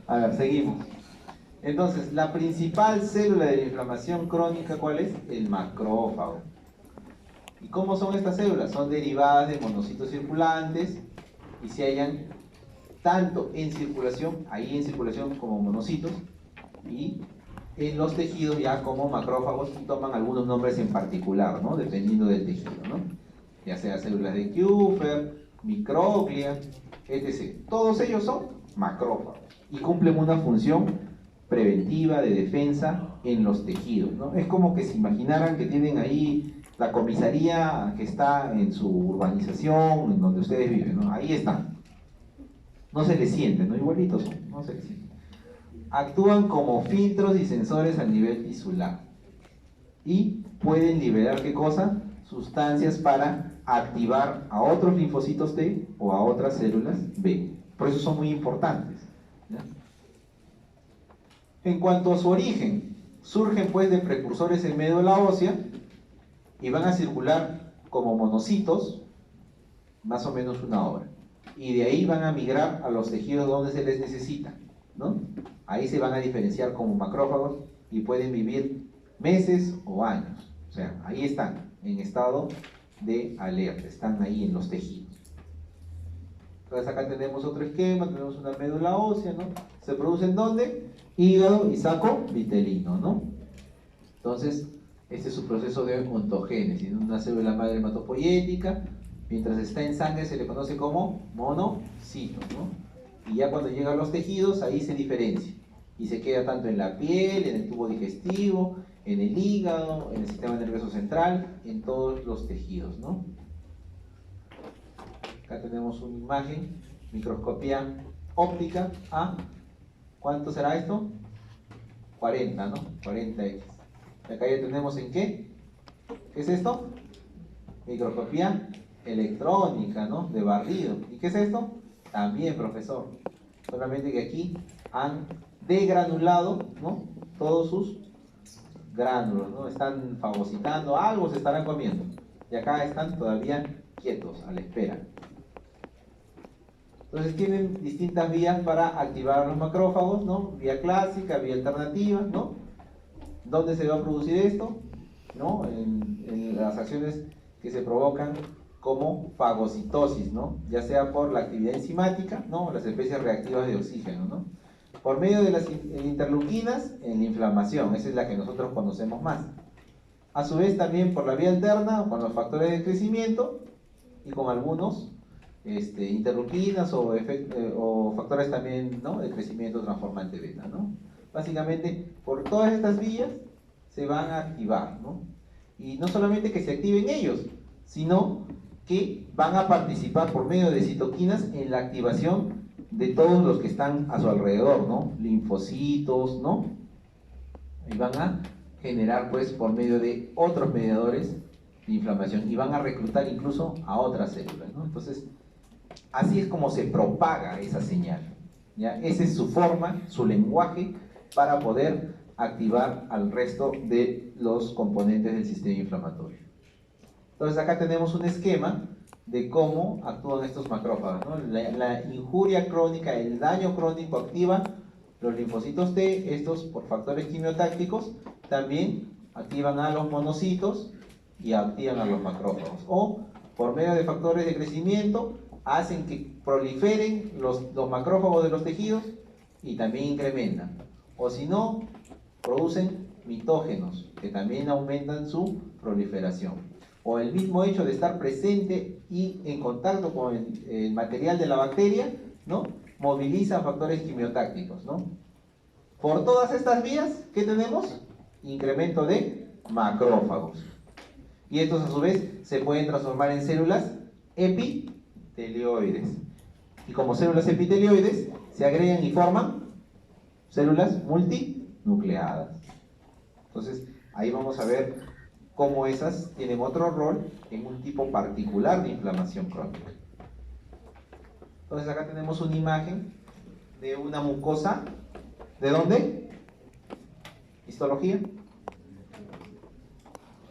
Speaker 1: A ver, seguimos. Entonces, la principal célula de la inflamación crónica, ¿cuál es? El macrófago. ¿Y cómo son estas células? Son derivadas de monocitos circulantes y se hallan tanto en circulación, ahí en circulación como monocitos, y en los tejidos ya como macrófagos, y toman algunos nombres en particular, ¿no? Dependiendo del tejido, ¿no? Ya sea células de Kupffer, microglia, etc. Todos ellos son macrófagos y cumplen una función preventiva de defensa en los tejidos, ¿no? Es como que se imaginaran que tienen ahí la comisaría que está en su urbanización, en donde ustedes viven, ¿no? Ahí están. No se les siente, ¿no? Igualitos son, no se les siente. Actúan como filtros y sensores a nivel tisular y pueden liberar, ¿qué cosa? Sustancias para activar a otros linfocitos T o a otras células B. Por eso son muy importantes. ¿Ya? En cuanto a su origen, surgen pues de precursores en médula ósea y van a circular como monocitos más o menos una hora. Y de ahí van a migrar a los tejidos donde se les necesita, ¿no? Ahí se van a diferenciar como macrófagos y pueden vivir meses o años. O sea, ahí están, en estado de alerta, están ahí en los tejidos. Entonces acá tenemos otro esquema, tenemos una médula ósea, ¿no? ¿Se produce en dónde? Hígado y saco vitelino, ¿no? Entonces, este es su proceso de ontogénesis, una célula madre hematopoyética. Mientras está en sangre se le conoce como monocito, ¿no? Y ya cuando llega a los tejidos, ahí se diferencia. Y se queda tanto en la piel, en el tubo digestivo, en el hígado, en el sistema nervioso central, en todos los tejidos, ¿no? Acá tenemos una imagen, microscopía óptica a, ¿cuánto será esto? 40, ¿no? 40x. Y acá ya tenemos en qué. ¿Qué es esto? Microscopía electrónica, ¿no? De barrido. ¿Y qué es esto? También, profesor. Solamente que aquí han degranulado, ¿no? Todos sus gránulos, ¿no? Están fagocitando algo, se estarán comiendo. Y acá están todavía quietos, a la espera. Entonces tienen distintas vías para activar los macrófagos, ¿no? Vía clásica, vía alternativa, ¿no? ¿Dónde se va a producir esto? ¿No? En las acciones que se provocan como fagocitosis, ¿no? Ya sea por la actividad enzimática, ¿no? Las especies reactivas de oxígeno, ¿no? Por medio de las interleuquinas en la inflamación, esa es la que nosotros conocemos más. A su vez también por la vía alterna, con los factores de crecimiento y con algunos interleuquinas o factores también, ¿no? De crecimiento transformante beta, ¿no? Básicamente por todas estas vías se van a activar, ¿no? Y no solamente que se activen ellos, sino que van a participar por medio de citoquinas en la activación de todos los que están a su alrededor, ¿no? Linfocitos, ¿no? Y van a generar, pues, por medio de otros mediadores de inflamación y van a reclutar incluso a otras células, ¿no? Entonces, así es como se propaga esa señal, ¿ya? Esa es su forma, su lenguaje para poder activar al resto de los componentes del sistema inflamatorio. Entonces acá tenemos un esquema de cómo actúan estos macrófagos, ¿no? La injuria crónica, el daño crónico activa los linfocitos T, estos por factores quimiotácticos también activan a los monocitos y activan a los macrófagos. O por medio de factores de crecimiento hacen que proliferen los macrófagos de los tejidos y también incrementan. O si no, producen mitógenos que también aumentan su proliferación. O el mismo hecho de estar presente y en contacto con el material de la bacteria, ¿no? Moviliza factores quimiotácticos, ¿no? Por todas estas vías, ¿qué tenemos? Incremento de macrófagos. Y estos a su vez se pueden transformar en células epitelioides. Y como células epitelioides se agregan y forman células multinucleadas. Entonces, ahí vamos a ver cómo esas tienen otro rol en un tipo particular de inflamación crónica. Entonces, acá tenemos una imagen de una mucosa. ¿De dónde? Histología.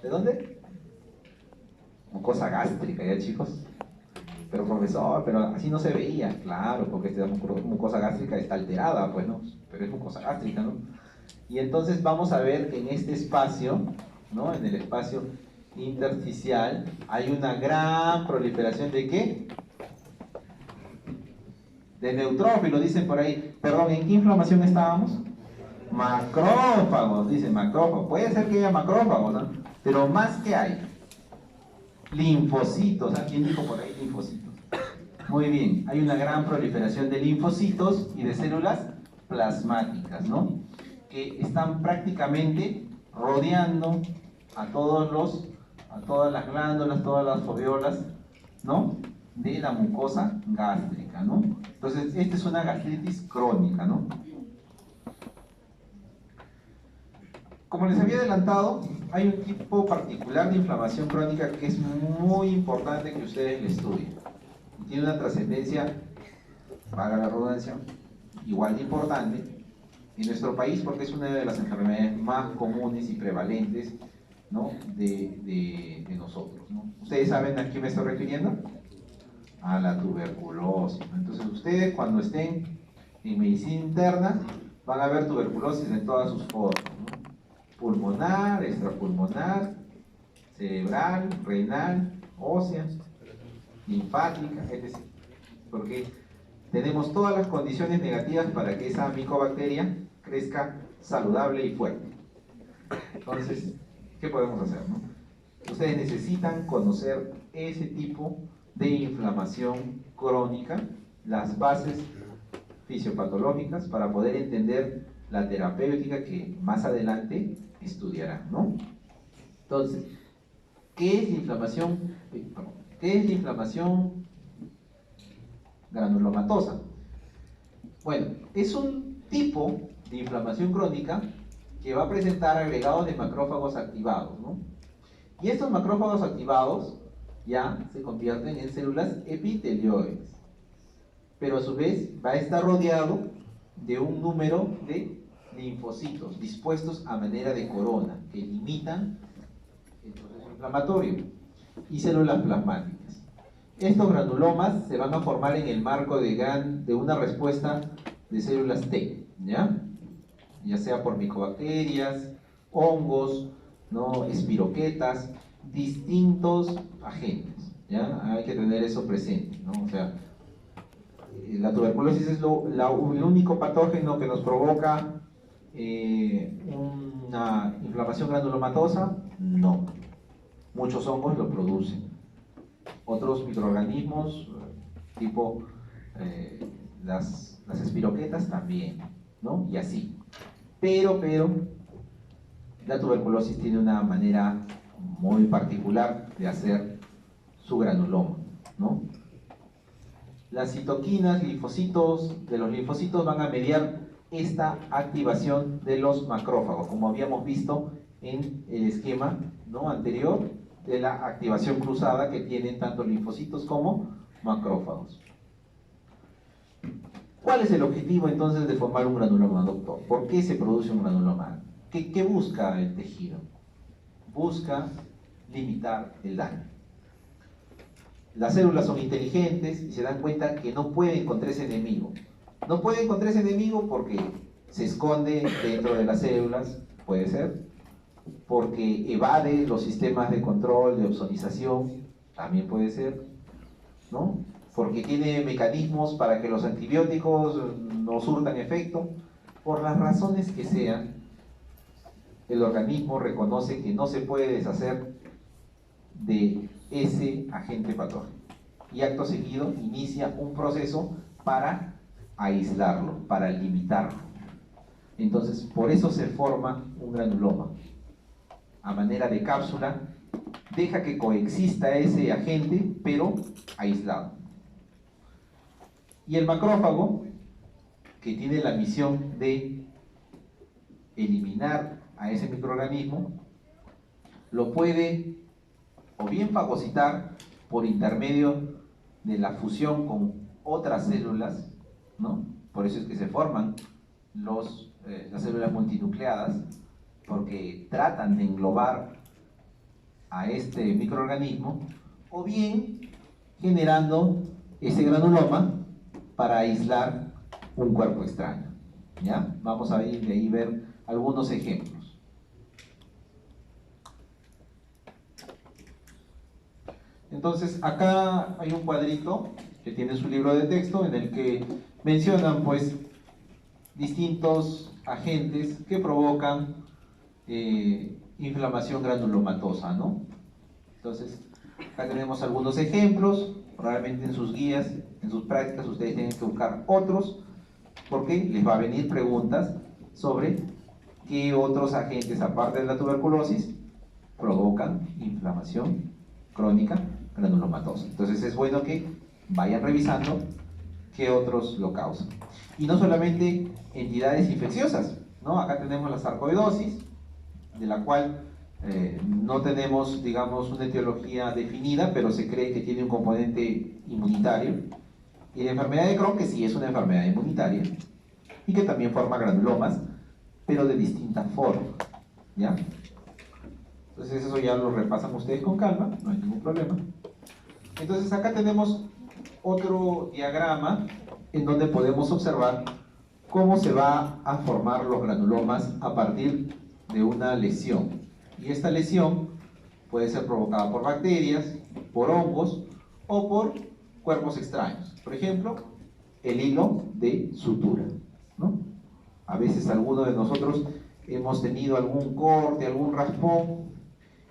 Speaker 1: ¿De dónde? Mucosa gástrica, ¿ya, chicos? Pero profesor, pero así no se veía. Claro, porque esta mucosa gástrica está alterada, pues, ¿no? Pero es mucosa gástrica, ¿no? Y entonces vamos a ver que en este espacio, ¿no? En el espacio intersticial, hay una gran proliferación de ¿qué? De neutrófilos, dicen por ahí. Perdón, ¿en qué inflamación estábamos? Macrófagos, dicen macrófagos. Puede ser que haya macrófagos, ¿no? Pero más que hay. Linfocitos, ¿quién dijo por ahí linfocitos? Muy bien, hay una gran proliferación de linfocitos y de células plasmáticas, ¿no? Que están prácticamente rodeando a todas las glándulas, todas las foveolas, ¿no? De la mucosa gástrica, ¿no? Entonces, esta es una gastritis crónica, ¿no? Como les había adelantado, hay un tipo particular de inflamación crónica que es muy importante que ustedes le estudien. Tiene una trascendencia, valga la redundancia, igual de importante en nuestro país porque es una de las enfermedades más comunes y prevalentes, ¿no?, de nosotros, ¿no? ¿Ustedes saben a qué me estoy refiriendo? A la tuberculosis. Entonces ustedes cuando estén en medicina interna van a ver tuberculosis en todas sus formas, ¿no? Pulmonar, extrapulmonar, cerebral, renal, ósea, linfática, etc. Porque tenemos todas las condiciones negativas para que esa micobacteria crezca saludable y fuerte. Entonces, ¿qué podemos hacer, no? Ustedes necesitan conocer ese tipo de inflamación crónica, las bases fisiopatológicas, para poder entender la terapéutica que más adelante estudiarán, ¿no? Entonces, ¿qué es la inflamación? ¿Qué es la inflamación granulomatosa? Bueno, es un tipo de inflamación crónica que va a presentar agregados de macrófagos activados, ¿no? Y estos macrófagos activados ya se convierten en células epitelioides, pero a su vez va a estar rodeado de un número de linfocitos dispuestos a manera de corona que limitan el proceso inflamatorio y células plasmáticas. Estos granulomas se van a formar en el marco de una respuesta de células T, ya sea por micobacterias, hongos, ¿no?, espiroquetas, distintos agentes, ¿ya? Hay que tener eso presente, ¿no? O sea, la tuberculosis es el único patógeno que nos provoca una inflamación granulomatosa. No, muchos hongos lo producen, otros microorganismos tipo las espiroquetas también, ¿no? Y así. Pero la tuberculosis tiene una manera muy particular de hacer su granuloma, ¿no? Las citoquinas, linfocitos, de los linfocitos van a mediar esta activación de los macrófagos, como habíamos visto en el esquema, ¿no?, anterior, de la activación cruzada que tienen tanto linfocitos como macrófagos. ¿Cuál es el objetivo entonces de formar un granuloma, doctor? ¿Por qué se produce un granuloma? ¿Qué busca el tejido? Busca limitar el daño. Las células son inteligentes y se dan cuenta que no pueden contra ese enemigo. No pueden contra ese enemigo porque se esconde dentro de las células, puede ser, porque evade los sistemas de control, de ozonización, también puede ser, ¿no?, porque tiene mecanismos para que los antibióticos no surtan efecto. Por las razones que sean, el organismo reconoce que no se puede deshacer de ese agente patógeno y acto seguido inicia un proceso para aislarlo, para limitarlo. Entonces, por eso se forma un granuloma a manera de cápsula, deja que coexista ese agente, pero aislado. Y el macrófago, que tiene la misión de eliminar a ese microorganismo, lo puede o bien fagocitar por intermedio de la fusión con otras células, ¿no? Por eso es que se forman las células multinucleadas, porque tratan de englobar a este microorganismo, o bien generando ese granuloma para aislar un cuerpo extraño, ¿ya? Vamos a ir de ahí ver algunos ejemplos. Entonces, acá hay un cuadrito que tiene su libro de texto en el que mencionan, pues, distintos agentes que provocan inflamación granulomatosa, ¿no? Entonces, acá tenemos algunos ejemplos. Probablemente en sus guías, en sus prácticas, ustedes tienen que buscar otros, porque les va a venir preguntas sobre qué otros agentes, aparte de la tuberculosis, provocan inflamación crónica granulomatosa. Entonces es bueno que vayan revisando qué otros lo causan. Y no solamente entidades infecciosas, ¿no? Acá tenemos la sarcoidosis, de la cual no tenemos, digamos, una etiología definida, pero se cree que tiene un componente inmunitario. Y la enfermedad de Crohn, que sí es una enfermedad inmunitaria, y que también forma granulomas, pero de distinta forma, ¿ya? Entonces eso ya lo repasan ustedes con calma, no hay ningún problema. Entonces acá tenemos otro diagrama en donde podemos observar cómo se va a formar los granulomas a partir de una lesión. Y esta lesión puede ser provocada por bacterias, por hongos o por cuerpos extraños. Por ejemplo, el hilo de sutura, ¿no? A veces alguno de nosotros hemos tenido algún corte, algún raspón,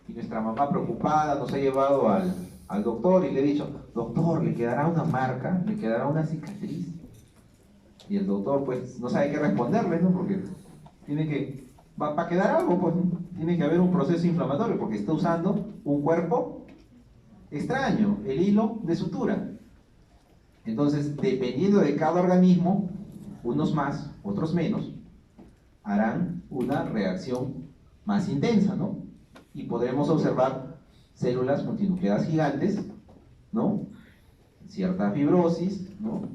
Speaker 1: y nuestra mamá preocupada nos ha llevado al doctor y le ha dicho: doctor, le quedará una marca, le quedará una cicatriz. Y el doctor pues no sabe qué responderle, ¿no? Porque tiene que, para quedar algo, pues tiene que haber un proceso inflamatorio, porque está usando un cuerpo extraño, el hilo de sutura. Entonces, dependiendo de cada organismo, unos más, otros menos, harán una reacción más intensa, ¿no? Y podremos observar células multinucleadas gigantes, ¿no? Cierta fibrosis, ¿no?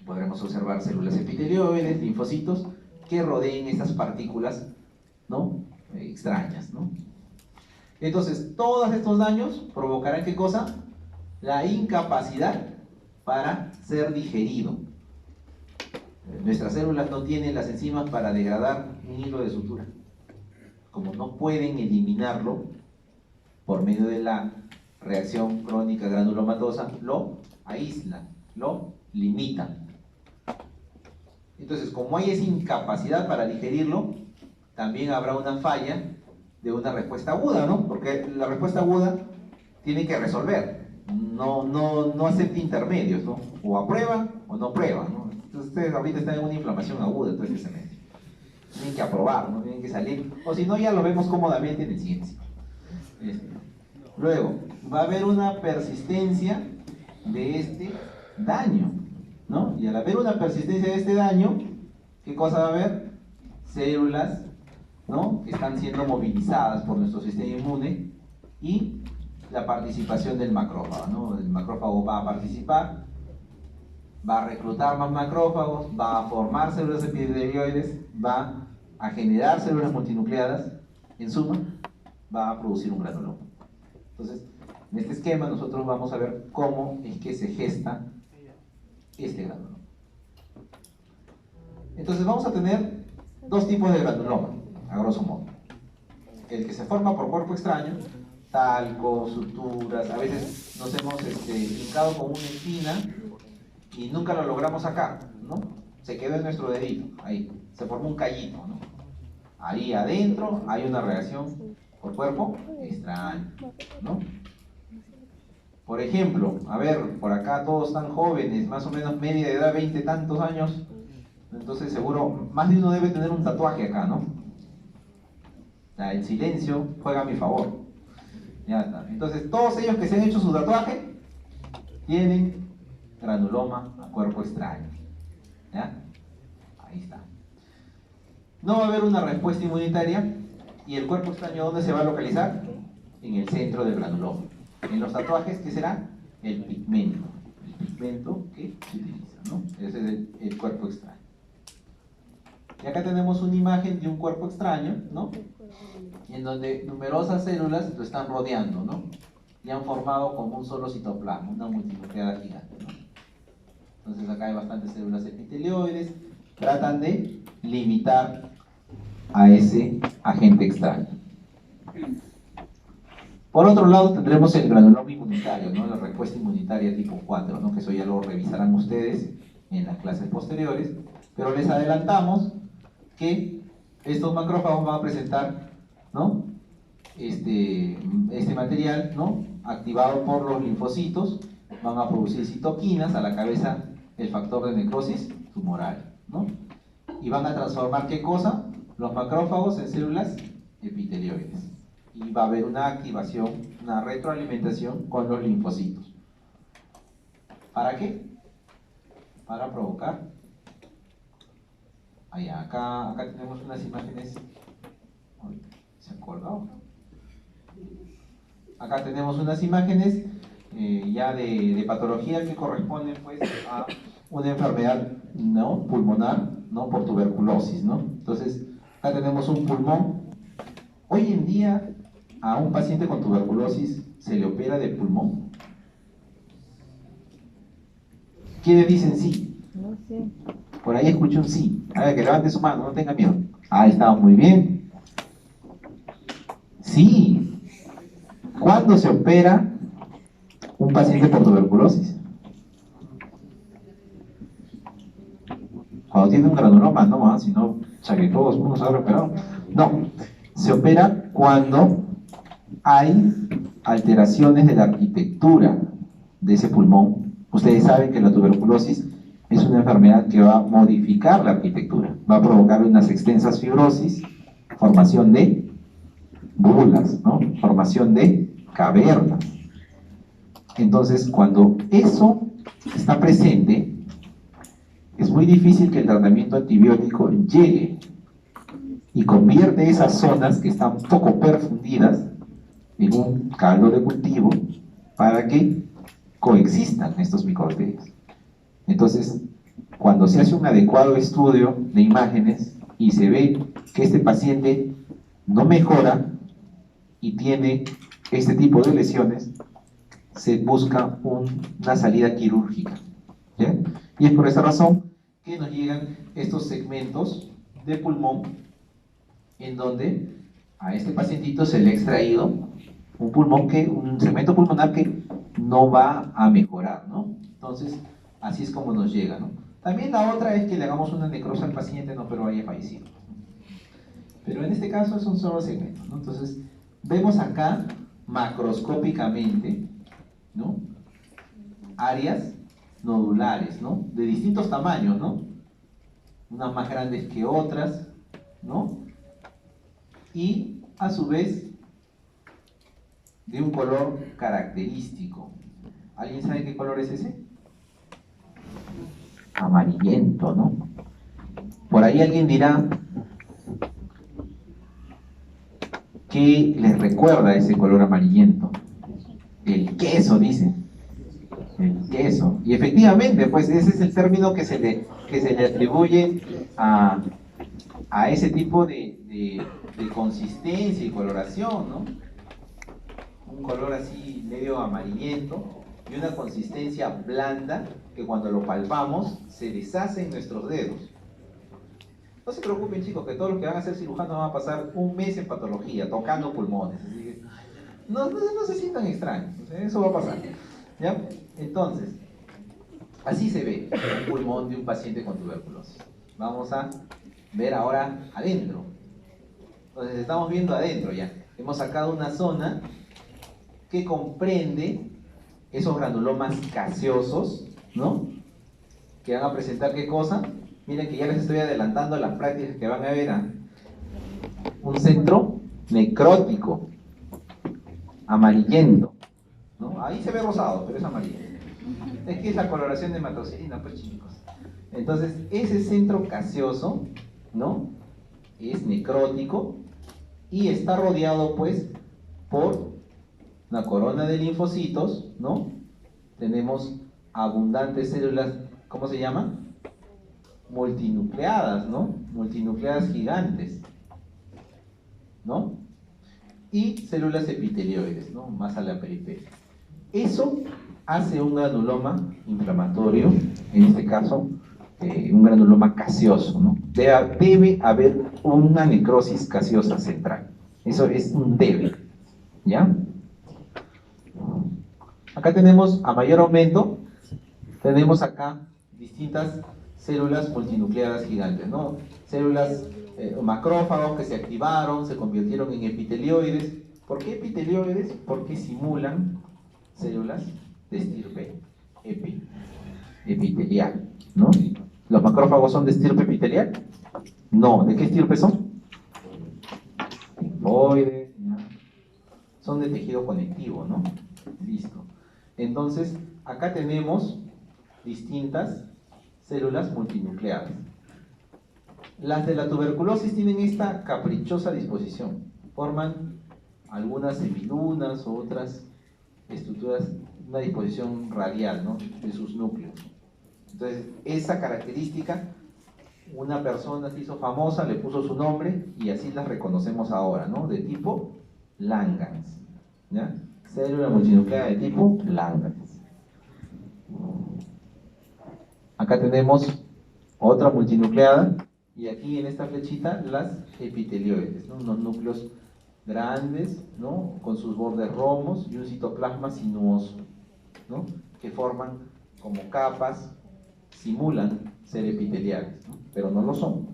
Speaker 1: Podremos observar células epitelioides, linfocitos, que rodeen estas partículas, ¿no? Extrañas, ¿no? Entonces, todos estos daños provocarán, ¿qué cosa? La incapacidad para ser digerido. Nuestras células no tienen las enzimas para degradar un hilo de sutura. Como no pueden eliminarlo por medio de la reacción crónica granulomatosa, lo aíslan, lo limitan. Entonces, como hay esa incapacidad para digerirlo, también habrá una falla de una respuesta aguda, ¿no? Porque la respuesta aguda tiene que resolver, no acepta intermedios, ¿no? O aprueba o no aprueba, ¿no? Entonces ustedes ahorita están en una inflamación aguda, entonces ese semestre. Tienen que aprobar, ¿no? Tienen que salir, o si no ya lo vemos cómodamente en el siguiente ciclo. Luego, va a haber una persistencia de este daño, ¿no? Y al haber una persistencia de este daño, ¿qué cosa va a haber? Células, ¿no? Que están siendo movilizadas por nuestro sistema inmune y la participación del macrófago, ¿no? El macrófago va a participar, va a reclutar más macrófagos, va a formar células epitelioides, va a generar células multinucleadas, en suma, va a producir un granuloma. Entonces, en este esquema nosotros vamos a ver cómo es que se gesta este granuloma. Entonces vamos a tener dos tipos de granuloma, a grosso modo. El que se forma por cuerpo extraño, talco, suturas, a veces nos hemos picado con una espina y nunca lo logramos sacar, ¿no? Se quedó en nuestro dedito, ahí, se formó un callito, ¿no? Ahí adentro hay una reacción por cuerpo extraño, ¿no? Por ejemplo, a ver, por acá todos están jóvenes, más o menos media edad, 20 y tantos años, entonces seguro más de uno debe tener un tatuaje acá, ¿no? El silencio juega a mi favor. Ya está. Entonces, todos ellos que se han hecho su tatuaje tienen granuloma a cuerpo extraño. ¿Ya? Ahí está. No va a haber una respuesta inmunitaria y el cuerpo extraño, ¿dónde se va a localizar? En el centro del granuloma. En los tatuajes, ¿qué será? El pigmento. El pigmento que se utiliza, ¿no? Ese es el cuerpo extraño. Y acá tenemos una imagen de un cuerpo extraño, ¿no? En donde numerosas células lo están rodeando, ¿no? Y han formado como un solo citoplasma, una multinucleada gigante, ¿no? Entonces acá hay bastantes células epitelioides, tratan de limitar a ese agente extraño. Por otro lado tendremos el granuloma inmunitario, ¿no? La respuesta inmunitaria tipo 4, ¿no? Que eso ya lo revisarán ustedes en las clases posteriores, pero les adelantamos que estos macrófagos van a presentar, ¿no? este material, ¿no? Activado por los linfocitos, van a producir citoquinas, a la cabeza el factor de necrosis tumoral, ¿no? Y van a transformar, ¿qué cosa? Los macrófagos en células epitelioides. Y va a haber una activación, una retroalimentación con los linfocitos. ¿Para qué? Para provocar. Acá tenemos unas imágenes. ¿Se acordó? Acá tenemos unas imágenes ya de patología que corresponden pues a una enfermedad, ¿no? Pulmonar, ¿no? Por tuberculosis, ¿no? Entonces, acá tenemos un pulmón. Hoy en día, a un paciente con tuberculosis, ¿se le opera de pulmón? ¿Quiénes dicen sí?
Speaker 2: No sé.
Speaker 1: Por ahí escuché un sí. A ver, que levante su mano, no tenga miedo. Ahí está, muy bien. Sí. ¿Cuándo se opera un paciente por tuberculosis? Cuando tiene un granuloma, no, si no, ya que todos uno se habrá operado. No, se opera cuando hay alteraciones de la arquitectura de ese pulmón. Ustedes saben que la tuberculosis es una enfermedad que va a modificar la arquitectura, va a provocar unas extensas fibrosis, formación de bulas, ¿no? Formación de cavernas. Entonces, cuando eso está presente, es muy difícil que el tratamiento antibiótico llegue y convierte esas zonas que están poco perfundidas en un caldo de cultivo para que coexistan estos micobacterias. Entonces, cuando se hace un adecuado estudio de imágenes y se ve que este paciente no mejora y tiene este tipo de lesiones, se busca una salida quirúrgica, ¿ya? Y es por esa razón que nos llegan estos segmentos de pulmón en donde a este pacientito se le ha extraído un segmento pulmonar que no va a mejorar, ¿no? Entonces, así es como nos llega, ¿no? También la otra es que le hagamos una necrosis al paciente, no, pero haya fallecido. Pero en este caso es un solo segmento, ¿no? Entonces, vemos acá macroscópicamente, ¿no? Áreas nodulares, ¿no? De distintos tamaños, ¿no? Unas más grandes que otras, ¿no? Y a su vez de un color característico. ¿Alguien sabe qué color es ese? Amarillento, ¿no? Por ahí alguien dirá, ¿qué les recuerda ese color amarillento? El queso, dice. El queso. Y efectivamente, pues ese es el término que se le atribuye a ese tipo de consistencia y coloración, ¿no? Un color así medio amarillento y una consistencia blanda que cuando lo palpamos se deshace en nuestros dedos. No se preocupen, chicos, que todos los que van a ser cirujanos van a pasar un mes en patología, tocando pulmones. Así que no se sientan extraños, eso va a pasar, ¿ya? Entonces, así se ve el pulmón de un paciente con tuberculosis. Vamos a ver ahora adentro. Entonces, estamos viendo adentro ya. Hemos sacado una zona que comprende esos granulomas gaseosos, ¿no? Que van a presentar ¿qué cosa? Miren que ya les estoy adelantando las prácticas que van a ver. Un centro necrótico, amarillento, ¿no? Ahí se ve rosado, pero es amarillo. Es que es la coloración de hematocina, pues chicos. Entonces, ese centro gaseoso, ¿no? Es necrótico y está rodeado, pues, por una corona de linfocitos, ¿no? Tenemos abundantes células, ¿cómo se llaman? Multinucleadas, ¿no? Multinucleadas gigantes, ¿no? Y células epitelioides, ¿no? Más a la periferia. Eso hace un granuloma inflamatorio, en este caso, un granuloma gaseoso, ¿no? Debe haber una necrosis gaseosa central. Eso es un debe, ¿ya? Acá tenemos, a mayor aumento, tenemos acá distintas células multinucleadas gigantes, ¿no? Células macrófagos que se activaron, se convirtieron en epitelioides. ¿Por qué epitelioides? Porque simulan células de estirpe epitelial, ¿no? ¿Los macrófagos son de estirpe epitelial? No, ¿de qué estirpe son? Linfoides, ¿no? Son de tejido conectivo, ¿no? Listo. Entonces, acá tenemos distintas células multinucleadas. Las de la tuberculosis tienen esta caprichosa disposición. Forman algunas semilunas o otras estructuras, una disposición radial, ¿no? De sus núcleos. Entonces, esa característica una persona se hizo famosa, le puso su nombre y así las reconocemos ahora, ¿no? De tipo Langerhans, ¿ya? Célula multinucleada de tipo Langerhans. Acá tenemos otra multinucleada y aquí en esta flechita las epitelioides, ¿no? Unos núcleos grandes, ¿no? Con sus bordes romos y un citoplasma sinuoso, ¿no? Que forman como capas, simulan ser epiteliales, ¿no? Pero no lo son.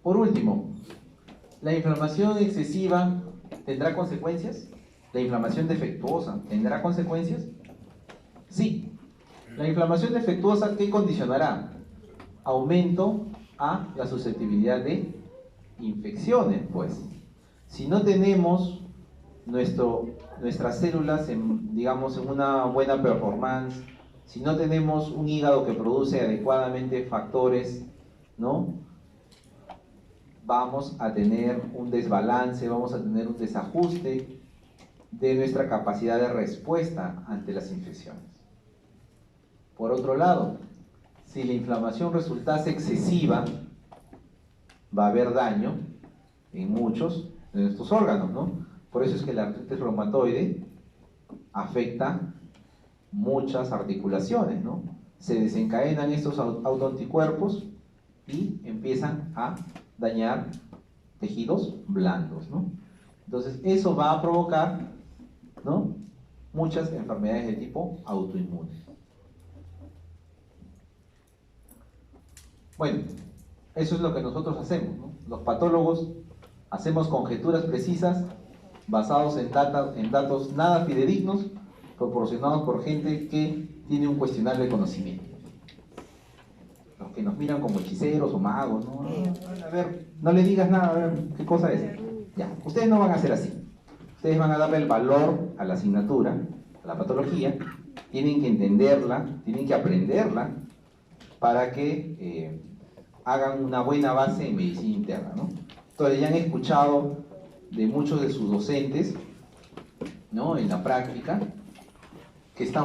Speaker 1: Por último, ¿la inflamación excesiva tendrá consecuencias? ¿La inflamación defectuosa tendrá consecuencias? Sí. La inflamación defectuosa, ¿qué condicionará? Aumento a la susceptibilidad de infecciones, pues. Si no tenemos nuestras células digamos, en una buena performance, si no tenemos un hígado que produce adecuadamente factores, ¿no? Vamos a tener un desbalance, vamos a tener un desajuste de nuestra capacidad de respuesta ante las infecciones. Por otro lado, si la inflamación resultase excesiva, va a haber daño en muchos de nuestros órganos, ¿no? Por eso es que la artritis reumatoide afecta muchas articulaciones, ¿no? Se desencadenan estos autoanticuerpos y empiezan a dañar tejidos blandos, ¿no? Entonces eso va a provocar, ¿no? Muchas enfermedades de tipo autoinmune. Bueno, eso es lo que nosotros hacemos, ¿no? Los patólogos hacemos conjeturas precisas basados en datos nada fidedignos proporcionados por gente que tiene un cuestionable conocimiento. Los que nos miran como hechiceros o magos, ¿no? A ver, no le digas nada, a ver, ¿qué cosa es? Ya, ustedes no van a ser así. Ustedes van a darle el valor a la asignatura, a la patología, tienen que entenderla, tienen que aprenderla para que hagan una buena base en medicina interna, ¿no? Entonces ya han escuchado de muchos de sus docentes, ¿no? En la práctica, que están